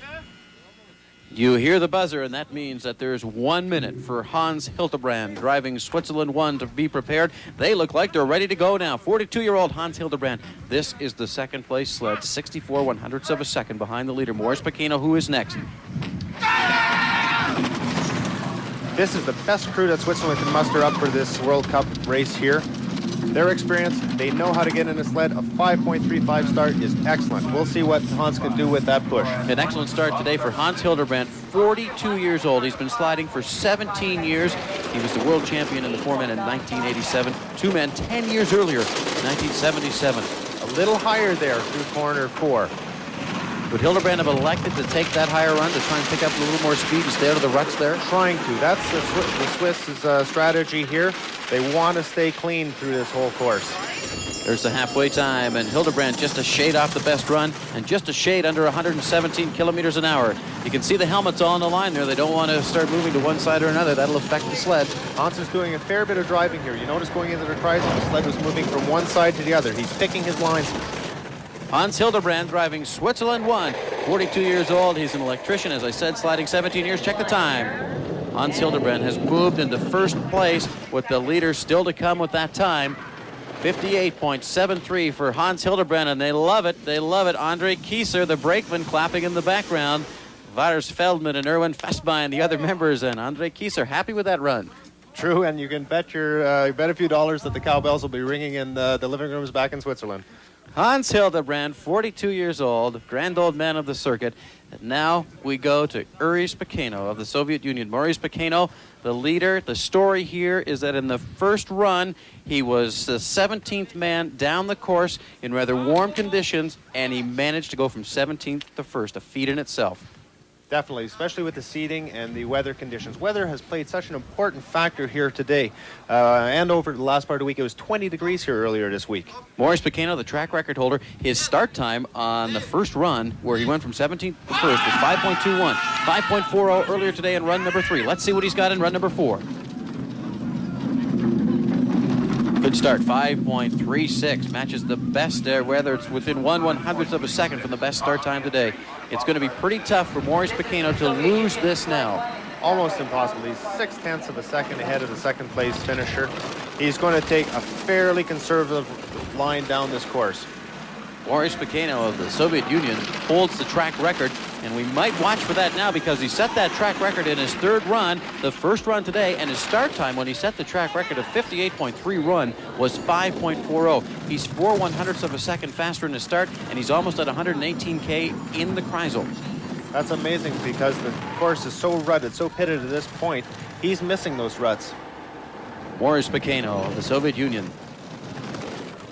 You hear the buzzer, and that means that there's 1 minute for Hans Hiltebrand driving Switzerland 1 to be prepared. They look like they're ready to go now. 42-year-old Hans Hiltebrand. This is the second place sled, 64/100ths of a second behind the leader, Maurice Pacino, who is next. This is the best crew that Switzerland can muster up for this World Cup race here. Their experience, they know how to get in a sled. A 5.35 start is excellent. We'll see what Hans can do with that push. An excellent start today for Hans Hiltebrand, 42 years old. He's been sliding for 17 years. He was the world champion in the four-man in 1987. Two-man 10 years earlier, 1977. A little higher there through corner 4. Would Hiltebrand have elected to take that higher run to try and pick up a little more speed and stay out of the ruts there? Trying to. That's the Swiss' strategy here. They want to stay clean through this whole course. There's the halfway time, and Hiltebrand just a shade off the best run and just a shade under 117 kilometers an hour. You can see the helmets all on the line there. They don't want to start moving to one side or another. That'll affect the sled. Hans is doing a fair bit of driving here. You notice going into the tries, the sled was moving from one side to the other. He's picking his lines. Hans Hiltebrand driving Switzerland 1, 42 years old. He's an electrician, as I said, sliding 17 years. Check the time. Hans Hiltebrand has moved into first place with the leader still to come with that time. 58.73 for Hans Hiltebrand, and they love it. They love it. Andre Kieser, the brakeman, clapping in the background. Vars Feldman and Erwin Festbein, the other members, and Andre Kieser happy with that run. True, and you can bet bet a few dollars that the cowbells will be ringing in the living rooms back in Switzerland. Hans Hiltebrand, 42 years old, grand old man of the circuit. And now we go to Maurice Pacino of the Soviet Union. Maurice Pacino, the leader. The story here is that in the first run, he was the 17th man down the course in rather warm conditions, and he managed to go from 17th to first, a feat in itself. Definitely, especially with the seating and the weather conditions. Weather has played such an important factor here today. And over the last part of the week, it was 20 degrees here earlier this week. Maurice Paqueno, the track record holder, his start time on the first run, where he went from 17th to first, was 5.21. 5.40 earlier today in run number 3. Let's see what he's got in run number 4. Good start, 5.36, matches the best, whether it's within 1/100th of a second from the best start time today. It's going to be pretty tough for Maurice Paqueno to lose this now. Almost impossible. He's 0.6 of a second ahead of the second place finisher. He's going to take a fairly conservative line down this course. Maurice Paqueno of the Soviet Union holds the track record, and we might watch for that now because he set that track record in his third run, the first run today, and his start time when he set the track record of 58.3 run was 5.40. He's 4/100ths of a second faster in his start, and he's almost at 118K in the Kreisel. That's amazing because the course is so rutted, so pitted at this point. He's missing those ruts. Maurice Paqueno of the Soviet Union.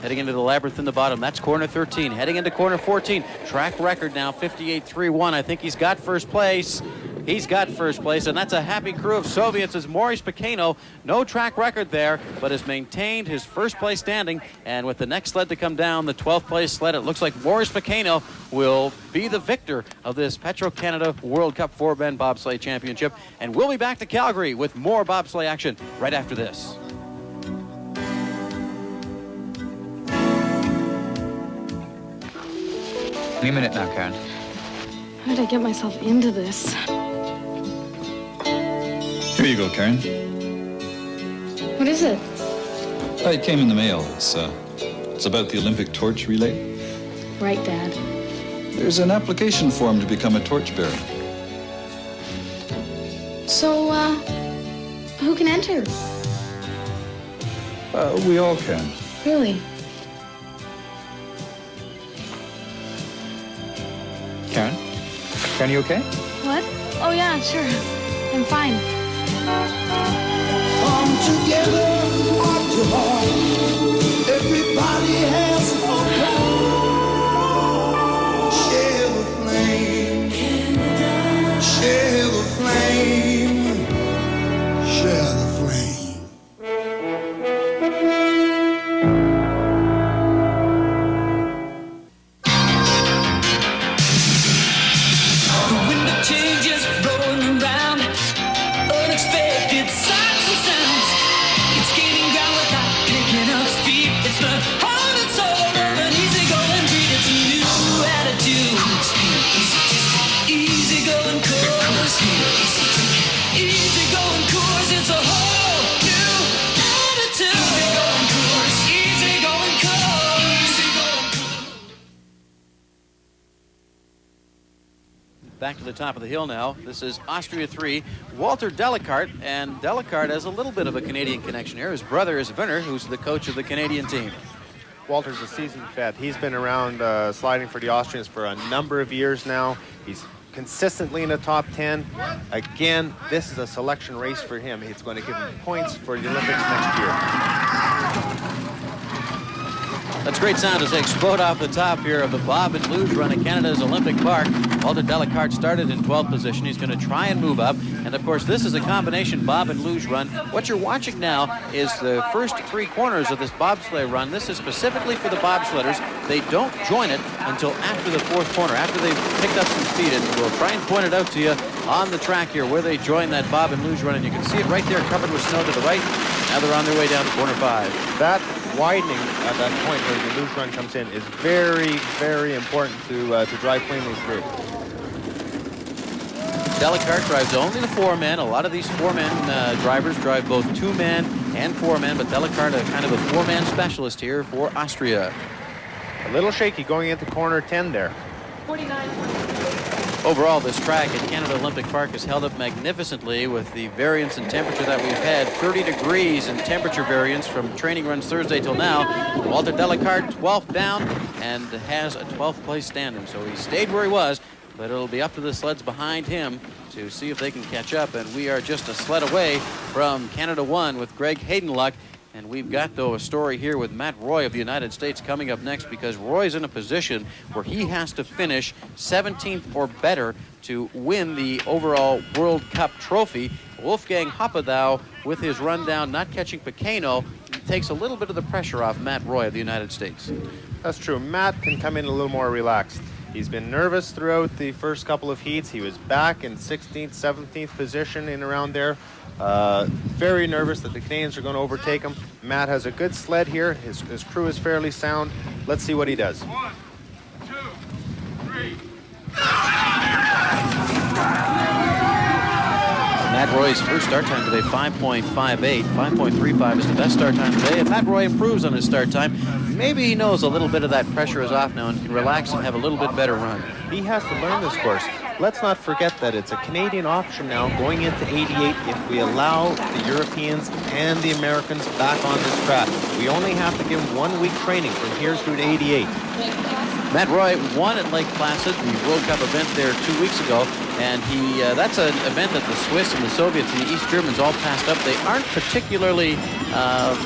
Heading into the labyrinth in the bottom. That's corner 13. Heading into corner 14. Track record now 58.31. I think he's got first place. He's got first place, and that's a happy crew of Soviets as Maurice Paqueno, no track record there, but has maintained his first place standing. And with the next sled to come down, the 12th place sled, it looks like Maurice Paqueno will be the victor of this Petro-Canada World Cup 4-man bobsleigh championship. And we'll be back to Calgary with more bobsleigh action right after this. Any minute now, Karen. How did I get myself into this? Here you go, Karen. What is it? It came in the mail. It's about the Olympic torch relay. Right, Dad. There's an application form to become a torchbearer. So, who can enter? We all can. Really? Karen? Karen, you okay? What? Oh, yeah, sure. I'm fine. Come together, heart to heart. Everybody has a part. Share the flame. Share the flame. Share the flame. The wind of change is blowing around. Unexpected sights and sounds. It's gaining ground without picking up speed. It's the heart and soul of an easygoing breed. It's a new attitude. Easygoing course. Easygoing course. It's a whole new attitude. Easygoing course. Easygoing course. Back to the top of the hill now. This is Austria 3. Walter Della, and Della has a little bit of a Canadian connection here. His brother is Werner, who's the coach of the Canadian team. Walter's a seasoned vet. He's been around sliding for the Austrians for a number of years now. He's consistently in the top 10. Again, this is a selection race for him. It's going to give him points for the Olympics next year. That's great sound as they explode off the top here of the Bob and Luge run at Canada's Olympic Park. Walter Della started in 12th position. He's going to try and move up. And of course, this is a combination Bob and Luge run. What you're watching now is the first 3 corners of this bobsleigh run. This is specifically for the bobsledders. They don't join it until after the 4th corner, after they've picked up some speed. And we'll try and point it out to you on the track here where they join that Bob and Luge run. And you can see it right there covered with snow to the right. Now they're on their way down to corner 5. That widening at that point where the Luge run comes in is very, very important to drive cleanly through. Della drives only the 4-man. A lot of these 4-man drivers drive both 2-man and 4-man, but Della kind of a 4-man specialist here for Austria. A little shaky going into corner 10 there. 49. Overall, this track at Canada Olympic Park has held up magnificently with the variance in temperature that we've had. 30 degrees in temperature variance from training runs Thursday till now. Walter Della 12th down and has a 12th place standing. So he stayed where he was, but it'll be up to the sleds behind him to see if they can catch up. And we are just a sled away from Canada 1 with Greg Haydenluck And we've got, though, a story here with Matt Roy of the United States coming up next, because Roy's in a position where he has to finish 17th or better to win the overall World Cup trophy. Wolfgang Hoppe, though, with his rundown, not catching Pequeno, takes a little bit of the pressure off Matt Roy of the United States. That's true. Matt can come in a little more relaxed. He's been nervous throughout the first couple of heats. He was back in 16th, 17th position in around there. Very nervous that the Canadians are going to overtake him. Matt has a good sled here. His crew is fairly sound. Let's see what he does. 1, 2, 3. Matt Roy's first start time today, 5.58. 5.35 is the best start time today. If Matt Roy improves on his start time, maybe he knows a little bit of that pressure is off now and can relax and have a little bit better run. He has to learn this course. Let's not forget that it's a Canadian option now going into 88 if we allow the Europeans and the Americans back on this track. We only have to give them 1 week training from here through to 88. Matt Roy won at Lake Placid, the World Cup event there 2 weeks ago, and that's an event that the Swiss and the Soviets and the East Germans all passed up. They aren't particularly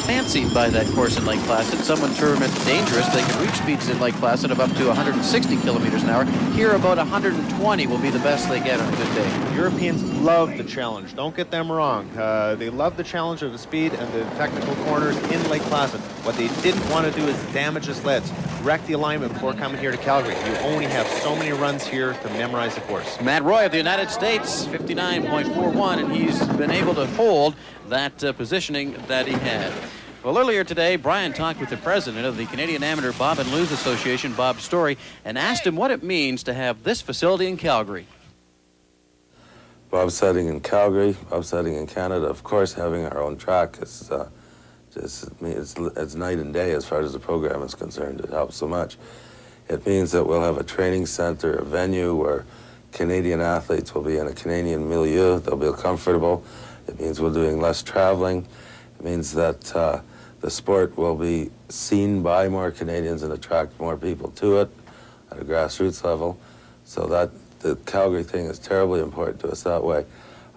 fancied by that course in Lake Placid. Some would term it dangerous. They can reach speeds in Lake Placid of up to 160 kilometers an hour. Here, about 120 will be the best they get on a good day. Europeans love the challenge. Don't get them wrong. They love the challenge of the speed and the technical corners in Lake Placid. What they didn't want to do is damage the sleds, wreck the alignment before coming here to Calgary. You only have so many runs here to memorize the course. Matt Roy of the United States, 59.41, and he's been able to hold that positioning that he had. Well, earlier today, Brian talked with the president of the Canadian Amateur Bob and Luge Association, Bob Story, and asked him what it means to have this facility in Calgary. Bobsledding in Calgary, bobsledding in Canada, of course, having our own track is it's night and day as far as the program is concerned. It helps so much. It means that we'll have a training center, a venue where Canadian athletes will be in a Canadian milieu. They'll be comfortable. It means we're doing less traveling. It means that the sport will be seen by more Canadians and attract more people to it at a grassroots level. So that the Calgary thing is terribly important to us that way.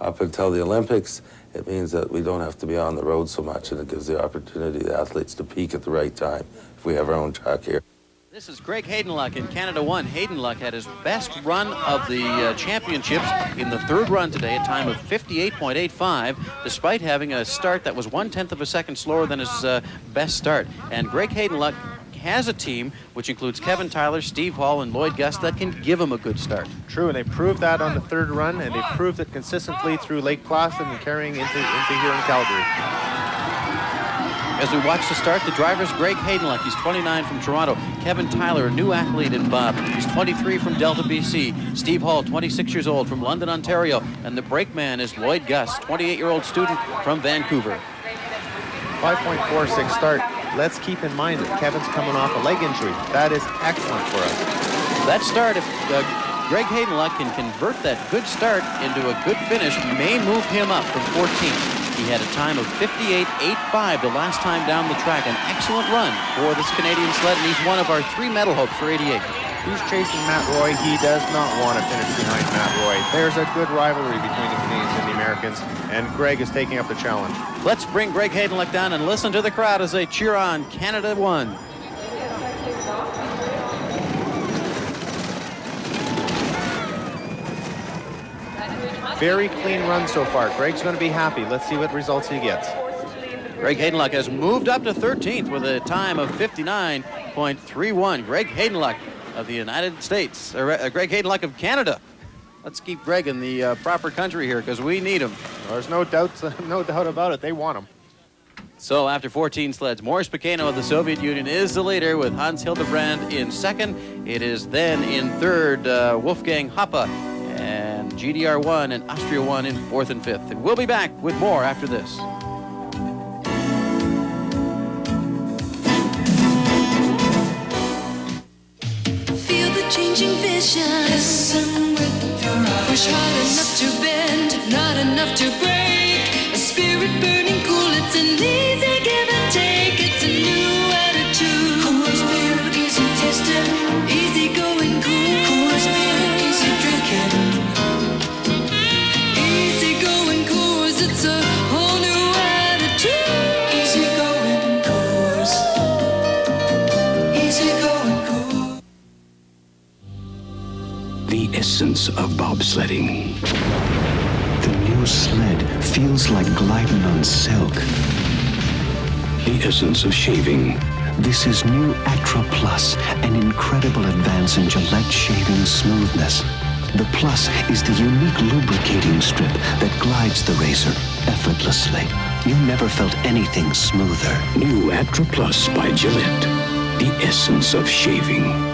Up until the Olympics, it means that we don't have to be on the road so much, and it gives the opportunity to athletes to peak at the right time if we have our own track here. This is Greg Haydenluck in Canada 1. Haydenluck had his best run of the championships in the third run today, a time of 58.85, despite having a start that was 1/10 of a second slower than his best start. And Greg Haydenluck has a team which includes Kevin Tyler, Steve Hall, and Lloyd Gust that can give him a good start. True, and they proved that on the third run, and they proved it consistently through Lake Placid and carrying into here in Calgary. As we watch the start, the driver's Greg Haydenluck. He's 29 from Toronto. Kevin Tyler, a new athlete in Bob. He's 23 from Delta, BC. Steve Hall, 26 years old from London, Ontario. And the brakeman is Lloyd Gust, 28-year-old student from Vancouver. 5.46 start. Let's keep in mind that Kevin's coming off a leg injury. That is excellent for us. That start, if Greg Haydenluck can convert that good start into a good finish, may move him up from 14th. He had a time of 58.85 the last time down the track. An excellent run for this Canadian sled, and he's one of our 3 medal hopes for 88. He's chasing Matt Roy. He does not want to finish behind Matt Roy. There's a good rivalry between the Canadians and the Americans, and Greg is taking up the challenge. Let's bring Greg Haydenluck down and listen to the crowd as they cheer on Canada 1. Very clean run so far. Greg's going to be happy. Let's see what results he gets. Greg Haydenluck has moved up to 13th with a time of 59.31. Greg Haydenluck of the United States, or Greg Haydenluck of Canada. Let's keep Greg in the proper country here because we need him. There's no doubt about it. They want him. So after 14 sleds, Maurice Pequeno of the Soviet Union is the leader with Hans Hiltebrand in second. It is then in third Wolfgang Hoppe and GDR 1 and Austria 1 in fourth and fifth. And we'll be back with more after this. Feel the changing vision. Listen with your eyes. Push hard enough to bend, not enough to break. A spirit burning cool, it's an easy give and take. It's a new attitude. Coors beer, easy testing. Easy going cool. Coors beer, easy drinking. Easy going Coors, it's a whole new attitude. Easy going. essence of bobsledding. The new sled feels like gliding on silk. The essence of shaving. This is new Atra Plus, an incredible advance in Gillette shaving smoothness. The Plus is the unique lubricating strip that glides the razor effortlessly. You never felt anything smoother. New Atra Plus by Gillette. The essence of shaving.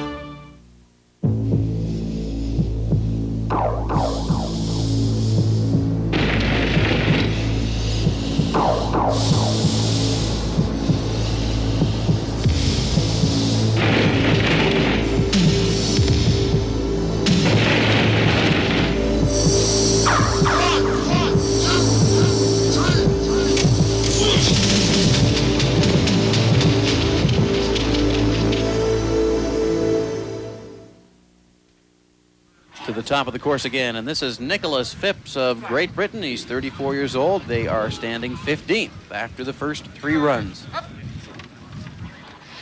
To the top of the course again, and this is Nicholas Phipps of Great Britain. He's 34 years old. They are standing 15th after the first 3 runs.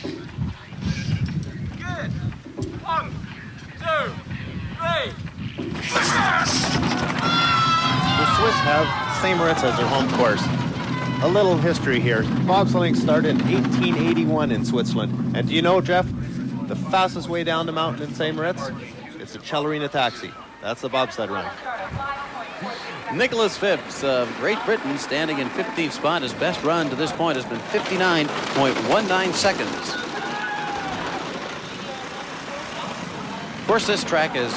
Good. 1, 2, 3. The Swiss have St. Moritz as their home course. A little history here. Bobsledding started in 1881 in Switzerland. And do you know, Jeff, the fastest way down the mountain in St. Moritz? It's a Celerina taxi. That's the bobsled run. Nicholas Phipps of Great Britain standing in 15th spot. His best run to this point has been 59.19 seconds. Of course, this track has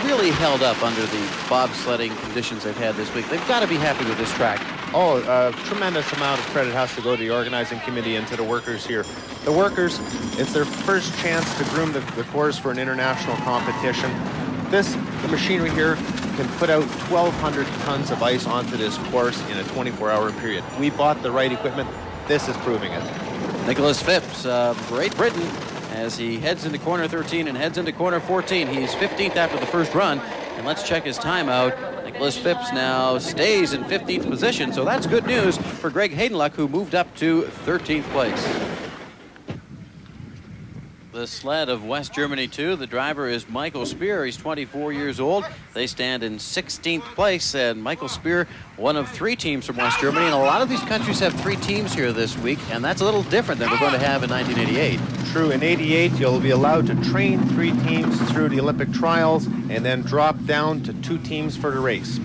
really held up under the bobsledding conditions they've had this week. They've got to be happy with this track. Oh, a tremendous amount of credit has to go to the organizing committee and to the workers here. The workers, it's their first chance to groom the course for an international competition. The machinery here can put out 1,200 tons of ice onto this course in a 24-hour period. We bought the right equipment. This is proving it. Nicholas Phipps of Great Britain as he heads into corner 13 and heads into corner 14. He's 15th after the first run. And let's check his timeout. Nicholas Phipps now stays in 15th position, so that's good news for Greg Haydenluck, who moved up to 13th place. The sled of West Germany, too. The driver is Michael Speer. He's 24 years old. They stand in 16th place, and Michael Speer, one of 3 teams from West Germany. And a lot of these countries have 3 teams here this week, and that's a little different than we're going to have in 1988. True, in 88, you'll be allowed to train 3 teams through the Olympic trials and then drop down to 2 teams for the race.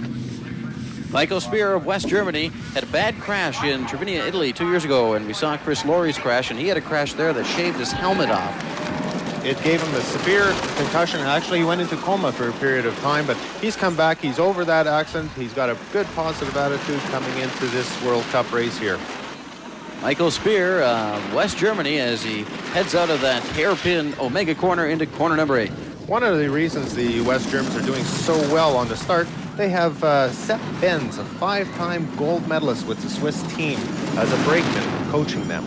Michael Speer of West Germany had a bad crash in Trevinia, Italy 2 years ago, and we saw Chris Laurie's crash, and he had a crash there that shaved his helmet off. It gave him a severe concussion. Actually, he went into coma for a period of time, but he's come back. He's over that accident. He's got a good positive attitude coming into this World Cup race here. Michael Speer, West Germany, as he heads out of that hairpin Omega corner into corner number 8. One of the reasons the West Germans are doing so well on the start, they have Sepp Benz, a 5-time gold medalist with the Swiss team, as a brakeman, coaching them.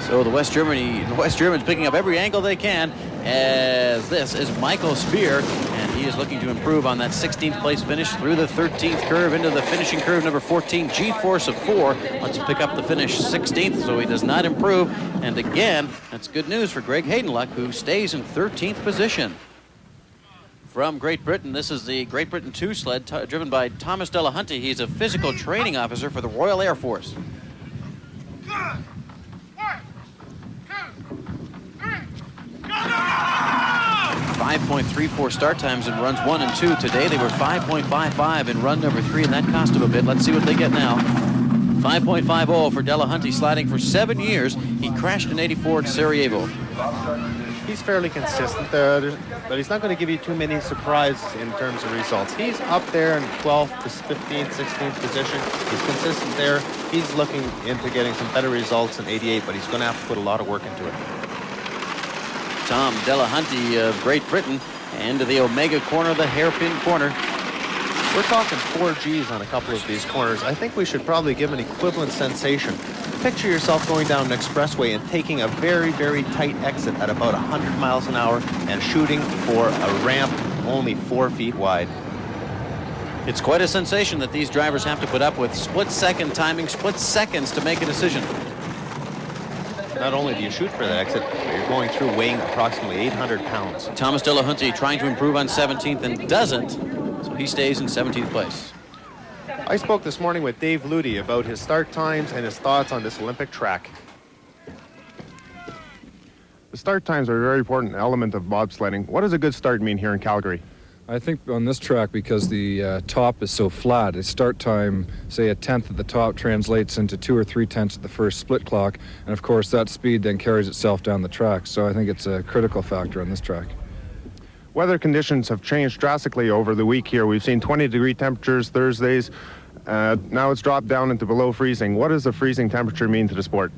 So the West Germans picking up every angle they can, as this is Michael Speer, and he is looking to improve on that 16th place finish through the 13th curve into the finishing curve number 14, G-force of 4. Let's pick up the finish 16th, so he does not improve. And again, that's good news for Greg Haydenluck, who stays in 13th position. From Great Britain, this is the Great Britain 2 sled driven by Thomas Della. He's a physical training officer for the Royal Air Force. 5.34 start times in runs 1 and 2. Today they were 5.55 in run number 3, and that cost him a bit. Let's see what they get now. 5.50 for Della Hunty, sliding for 7 years. He crashed in '84 at Sarajevo. He's fairly consistent, but he's not going to give you too many surprises in terms of results. He's up there in 12th to 15th, 16th position. He's consistent there. He's looking into getting some better results in '88, but he's going to have to put a lot of work into it. Tom Della Hunty of Great Britain into the Omega corner, the hairpin corner. We're talking 4 Gs on a couple of these corners. I think we should probably give an equivalent sensation. Picture yourself going down an expressway and taking a very, very tight exit at about 100 miles an hour and shooting for a ramp only 4 feet wide. It's quite a sensation that these drivers have to put up with. Split-second timing, split seconds to make a decision. not only do you shoot for that exit, but you're going through weighing approximately 800 pounds. Thomas Della trying to improve on 17th and doesn't, so he stays in 17th place. I spoke this morning with Dave Ludy about his start times and his thoughts on this Olympic track. The start times are a very important element of bobsledding. What does a good start mean here in Calgary? I think on this track, because the top is so flat, a start time, say a tenth at the top, translates into 2 or 3 tenths at the first split clock, and of course that speed then carries itself down the track. So I think it's a critical factor on this track. Weather conditions have changed drastically over the week here. We've seen 20-degree temperatures Thursdays. Now it's dropped down into below freezing. What does the freezing temperature mean to the sport?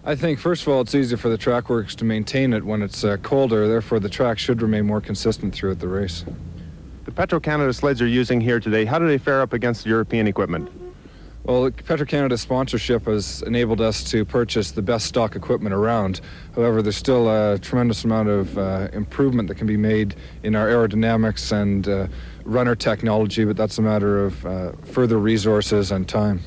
I think, first of all, it's easier for the track workers to maintain it when it's colder. Therefore, the track should remain more consistent throughout the race. The Petro-Canada sleds you're using here today, how do they fare up against the European equipment? Well, the Petro-Canada sponsorship has enabled us to purchase the best stock equipment around. However, there's still a tremendous amount of improvement that can be made in our aerodynamics and runner technology, but that's a matter of further resources and time.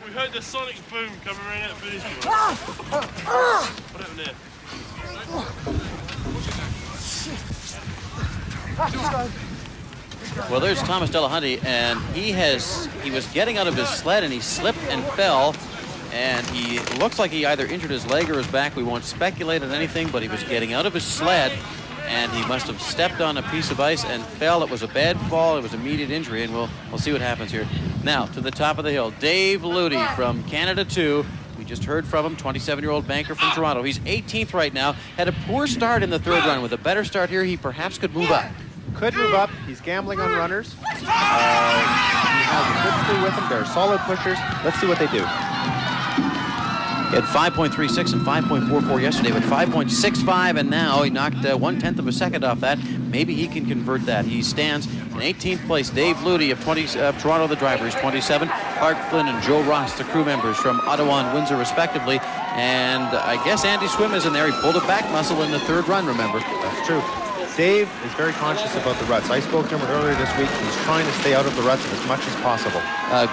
We heard the sonic boom coming right out of this one. What happened there? Well, there's Thomas Della and he was getting out of his sled and he slipped and fell, and he looks like he either injured his leg or his back. We won't speculate on anything, but he was getting out of his sled and he must have stepped on a piece of ice and fell. It was a bad fall. It was immediate injury, and we'll see what happens here. Now, to the top of the hill, Dave Ludy from Canada 2. We just heard from him, 27-year-old banker from Toronto. He's 18th right now. Had a poor start in the third run. With a better start here, he perhaps could move up. Could move up. He's gambling on runners. He has a good crew with him. They're solid pushers. Let's see what they do. He had 5.36 and 5.44 yesterday, but 5.65, and now he knocked 1/10 of a second off that. Maybe he can convert that. He stands in 18th place. Dave Ludy of Toronto, the driver, is 27. Clark Flynn and Joe Ross, the crew members from Ottawa and Windsor, respectively. And I guess Andy Swim is in there. He pulled a back muscle in the third run, remember. That's true. Dave is very conscious about the ruts. I spoke to him earlier this week. He's trying to stay out of the ruts as much as possible.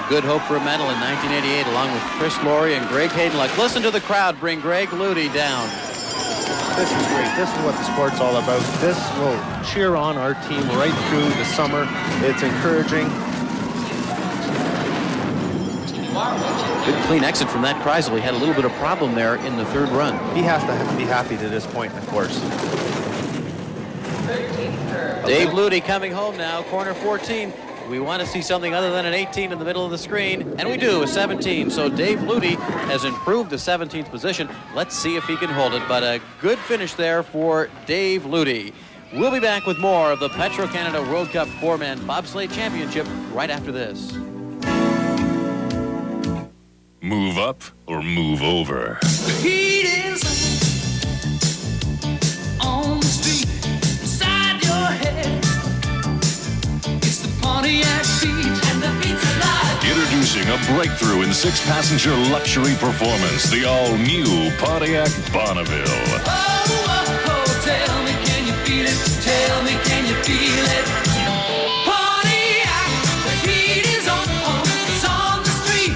Good hope for a medal in 1988, along with Chris Laurie and Greg Haydenluck. Listen to the crowd bring Greg Ludy down. This is great. This is what the sport's all about. This will cheer on our team right through the summer. It's encouraging. Good clean exit from that Kreisel. He had a little bit of problem there in the third run. He has to be happy to this point, of course. Dave Ludy coming home now, corner 14. We want to see something other than an 18 in the middle of the screen, and we do, a 17. So Dave Ludy has improved the 17th position. Let's see if he can hold it, but a good finish there for Dave Ludy. We'll be back with more of the Petro-Canada World Cup 4-man bobsleigh championship right after this. Move up or move over. The heat is on the street inside your head. It's the Pontiac Beach and the pizza live. Introducing a breakthrough in 6-passenger luxury performance, the all-new Pontiac Bonneville. Oh, oh, oh, tell me, can you feel it? Tell me, can you feel it? Pontiac, the heat is on, it's on the street.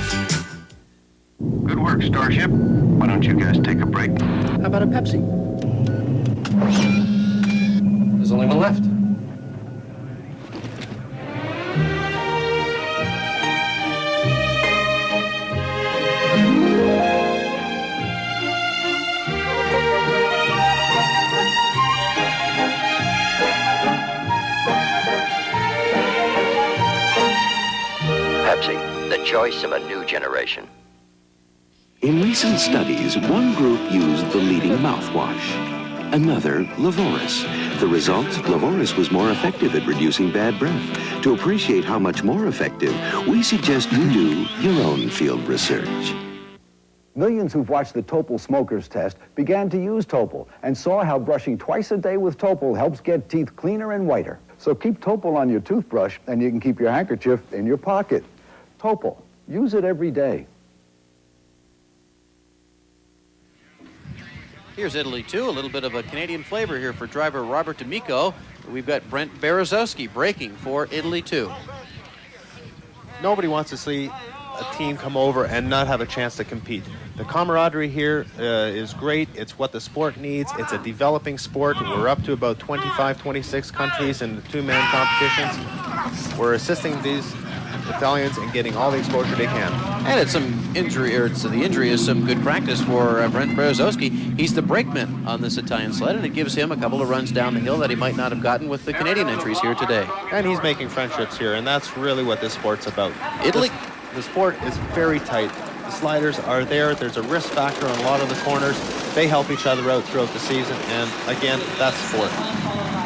Good work, Starship. Why don't you guys take a break? How about a Pepsi? There's only one left. Pepsi, the choice of a new generation. In recent studies, one group used the leading mouthwash, another Livoris. The result, Livoris was more effective at reducing bad breath. To appreciate how much more effective, we suggest you do your own field research. Millions who've watched the Topol smokers test began to use Topol and saw how brushing twice a day with Topol helps get teeth cleaner and whiter. So keep Topol on your toothbrush and you can keep your handkerchief in your pocket. Topol, use it every day. Here's Italy 2, a little bit of a Canadian flavor here for driver Robert D'Amico. We've got Brent Berezowski braking for Italy 2. Nobody wants to see a team come over and not have a chance to compete. The camaraderie here is great. It's what the sport needs. It's a developing sport. We're up to about 25, 26 countries in the two-man competitions. We're assisting these Italians in getting all the exposure they can. And it's some injury, or the injury is some good practice for Brent Berezowski. He's the brakeman on this Italian sled, and it gives him a couple of runs down the hill that he might not have gotten with the Canadian entries here today. And he's making friendships here, and that's really what this sport's about. Italy. The sport is very tight. The sliders are there. There's a risk factor on a lot of the corners. They help each other out throughout the season, and again, that's sport.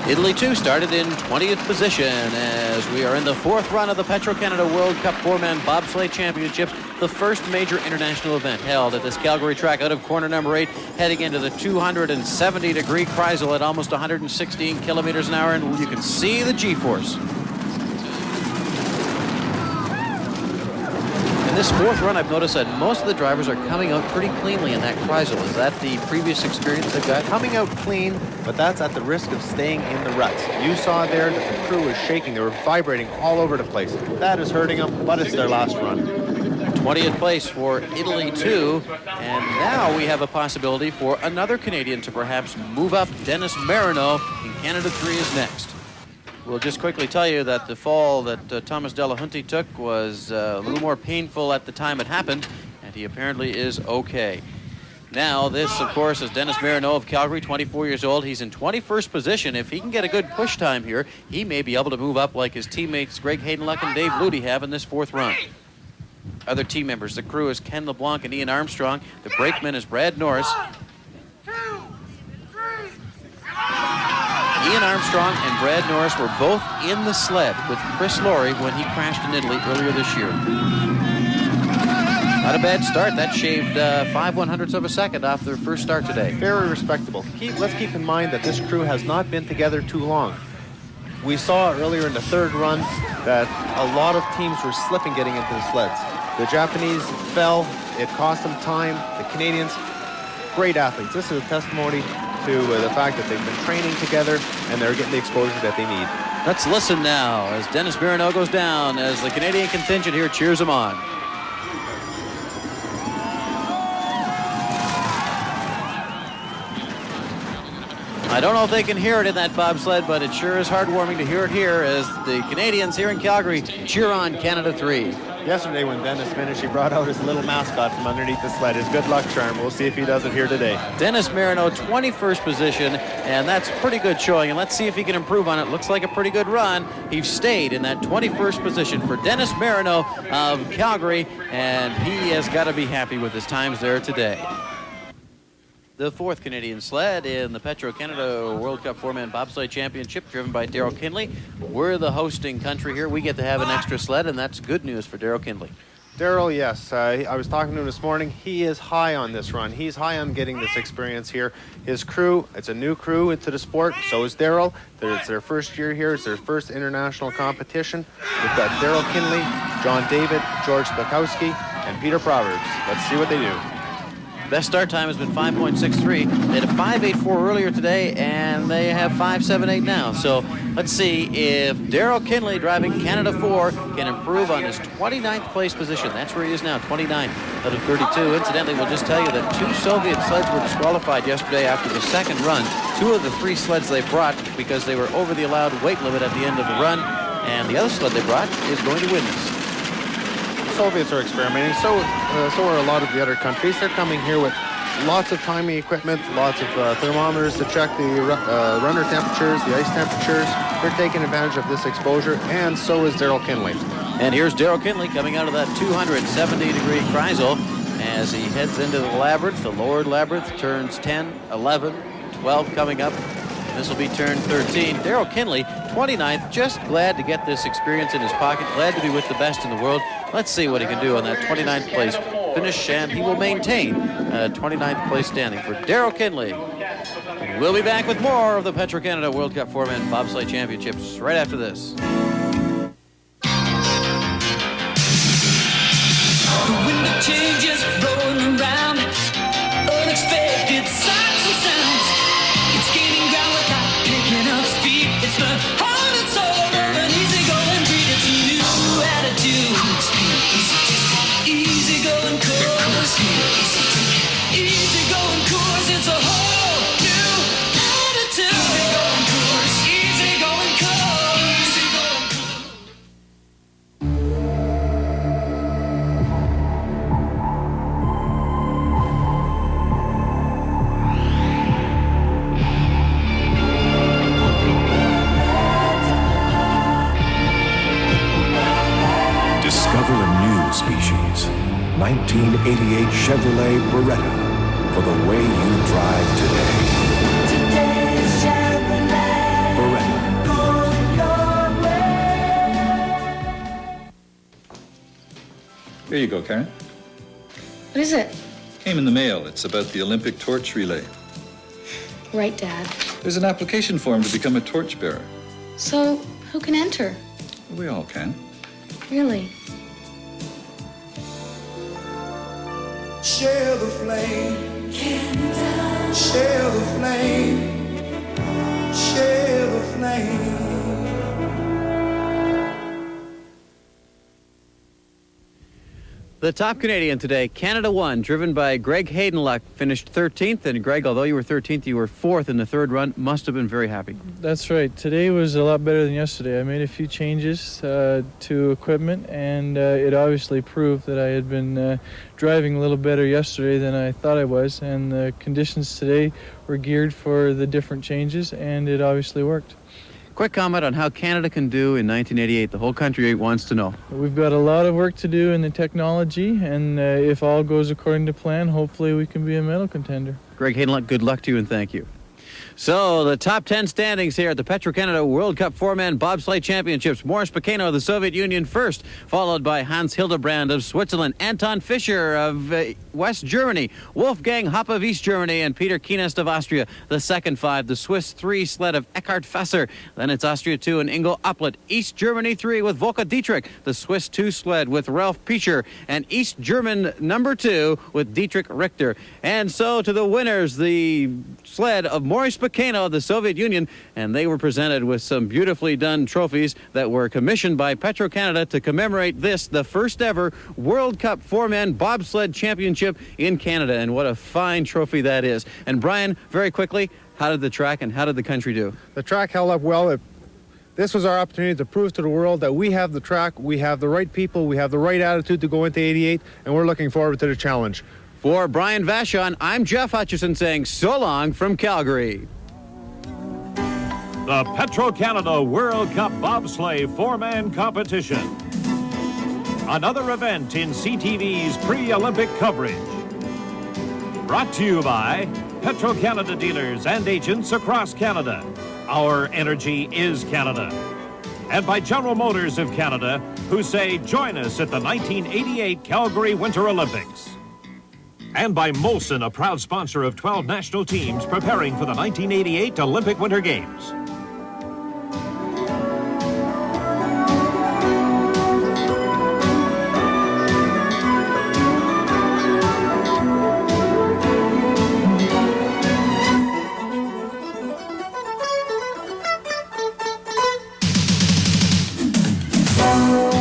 Italy, too, started in 20th position as we are in the fourth run of the Petro-Canada World Cup four-man bobsleigh championships, the first major international event held at this Calgary track out of corner number 8, heading into the 270-degree Kreisel at almost 116 kilometers an hour, and you can see the G-force. In this fourth run, I've noticed that most of the drivers are coming out pretty cleanly in that Kreisel. Is that the previous experience they've got? Coming out clean, but that's at the risk of staying in the ruts. You saw there that the crew was shaking. They were vibrating all over the place. That is hurting them, but it's their last run. 20th place for Italy, too. And now we have a possibility for another Canadian to perhaps move up. Dennis Marineau in Canada 3 is next. We'll just quickly tell you that the fall that Thomas Della took was a little more painful at the time it happened, and he apparently is okay. Now, this, of course, is Dennis Marineau of Calgary, 24 years old. He's in 21st position. If he can get a good push time here, he may be able to move up like his teammates Greg Haydenluck and Dave Luty have in this fourth run. Other team members, the crew is Ken LeBlanc and Ian Armstrong. The brakeman is Brad Norris. Ian Armstrong and Brad Norris were both in the sled with Chris Laurie when he crashed in Italy earlier this year. Not a bad start. That shaved 5/100ths of a second off their first start today. Very respectable. Let's keep in mind that this crew has not been together too long. We saw earlier in the third run that a lot of teams were slipping getting into the sleds. The Japanese fell. It cost them time. The Canadians, great athletes. This is a testimony to the fact that they've been training together and they're getting the exposure that they need. Let's listen now as Dennis Marineau goes down as the Canadian contingent here cheers him on. I don't know if they can hear it in that bobsled, but it sure is heartwarming to hear it here as the Canadians here in Calgary cheer on Canada 3. Yesterday when Dennis finished, he brought out his little mascot from underneath the sled, his good luck charm. We'll see if he does it here today. Dennis Marineau, 21st position, and that's pretty good showing. And let's see if he can improve on it. Looks like a pretty good run. He stayed in that 21st position for Dennis Marineau of Calgary, and he has got to be happy with his times there today. The fourth Canadian sled in the Petro-Canada World Cup four-man bobsleigh championship, driven by Daryl Kinley. We're the hosting country here. We get to have an extra sled, and that's good news for Daryl Kinley. Daryl, yes. I was talking to him this morning. He is high on this run. He's high on getting this experience here. His crew, it's a new crew into the sport. So is Daryl. It's their first year here. It's their first international competition. We've got Daryl Kinley, John David, George Spakowski, and Peter Proverbs. Let's see what they do. Best start time has been 5.63. They had a 5.84 earlier today, and they have 5.78 now. So let's see if Daryl Kinley, driving Canada 4, can improve on his 29th place position. That's where he is now, 29 out of 32. Incidentally, we'll just tell you that 2 Soviet sleds were disqualified yesterday after the second run. 2 of the 3 sleds they brought because they were over the allowed weight limit at the end of the run, and the other sled they brought is going to win this. Soviets are experimenting, so are a lot of the other countries. They're coming here with lots of timing equipment, lots of thermometers to check the runner temperatures, the ice temperatures. They're taking advantage of this exposure, and so is Daryl Kinley. And here's Daryl Kinley coming out of that 270-degree Kreisel as he heads into the labyrinth. The lower labyrinth turns 10, 11, 12 coming up. This will be turn 13. Daryl Kinley, 29th, just glad to get this experience in his pocket, glad to be with the best in the world. Let's see what he can do on that 29th place finish, and he will maintain 29th place standing for Daryl Kinley. We'll be back with more of the Petro-Canada World Cup four-man bobsleigh championships right after this. The window changes, rolling around, unexpected sights and sounds. It's gaining ground without picking up speed. It's the heart and soul of an easygoing breed. It's a new attitude. 1988 Chevrolet Beretta for the way you drive today. Today's Chevrolet. Beretta. Here you go, Karen. What is it? Came in the mail. It's about the Olympic torch relay. Right, Dad. There's an application form to become a torchbearer. So, who can enter? We all can. Really? Share the flame. Canada. Share the flame. Share the flame. The top Canadian today, Canada won, driven by Greg Haydenluck, finished 13th. And Greg, although you were 13th, you were 4th in the third run. Must have been very happy. That's right. Today was a lot better than yesterday. I made a few changes to equipment, and it obviously proved that I had been driving a little better yesterday than I thought I was. And the conditions today were geared for the different changes, and it obviously worked. Quick comment on how Canada can do in 1988. The whole country wants to know. We've got a lot of work to do in the technology, and if all goes according to plan, hopefully we can be a medal contender. Greg Haydenluck, good luck to you and thank you. So the top 10 standings here at the Petro-Canada World Cup four-man bobsleigh championships. Maurice Pacano of the Soviet Union first, followed by Hans Hiltebrand of Switzerland, Anton Fischer of West Germany, Wolfgang Hoppe of East Germany, and Peter Kienast of Austria. The second five, the Swiss 3 sled of Eckhard Fasser. Then it's Austria 2 and Ingo Upplet. East Germany 3 with Volker Dietrich. The Swiss 2 sled with Ralf Picher. And East German number 2 with Dietrich Richter. And so to the winners, the sled of Maurice Pacano of the Soviet Union, and they were presented with some beautifully done trophies that were commissioned by Petro-Canada to commemorate this, the first ever World Cup four-man bobsled championship in Canada. And what a fine trophy that is. And Brian, very quickly, how did the track and how did the country do? The track held up well. This was our opportunity to prove to the world that we have the track, we have the right people, we have the right attitude to go into 88, and we're looking forward to the challenge. For Brian Vachon, I'm Jeff Hutchison saying so long from Calgary. The Petro-Canada World Cup Bobsleigh four-man competition. Another event in CTV's pre-Olympic coverage. Brought to you by Petro-Canada dealers and agents across Canada. Our energy is Canada. And by General Motors of Canada, who say join us at the 1988 Calgary Winter Olympics. And by Molson, a proud sponsor of 12 national teams preparing for the 1988 Olympic Winter Games. Oh,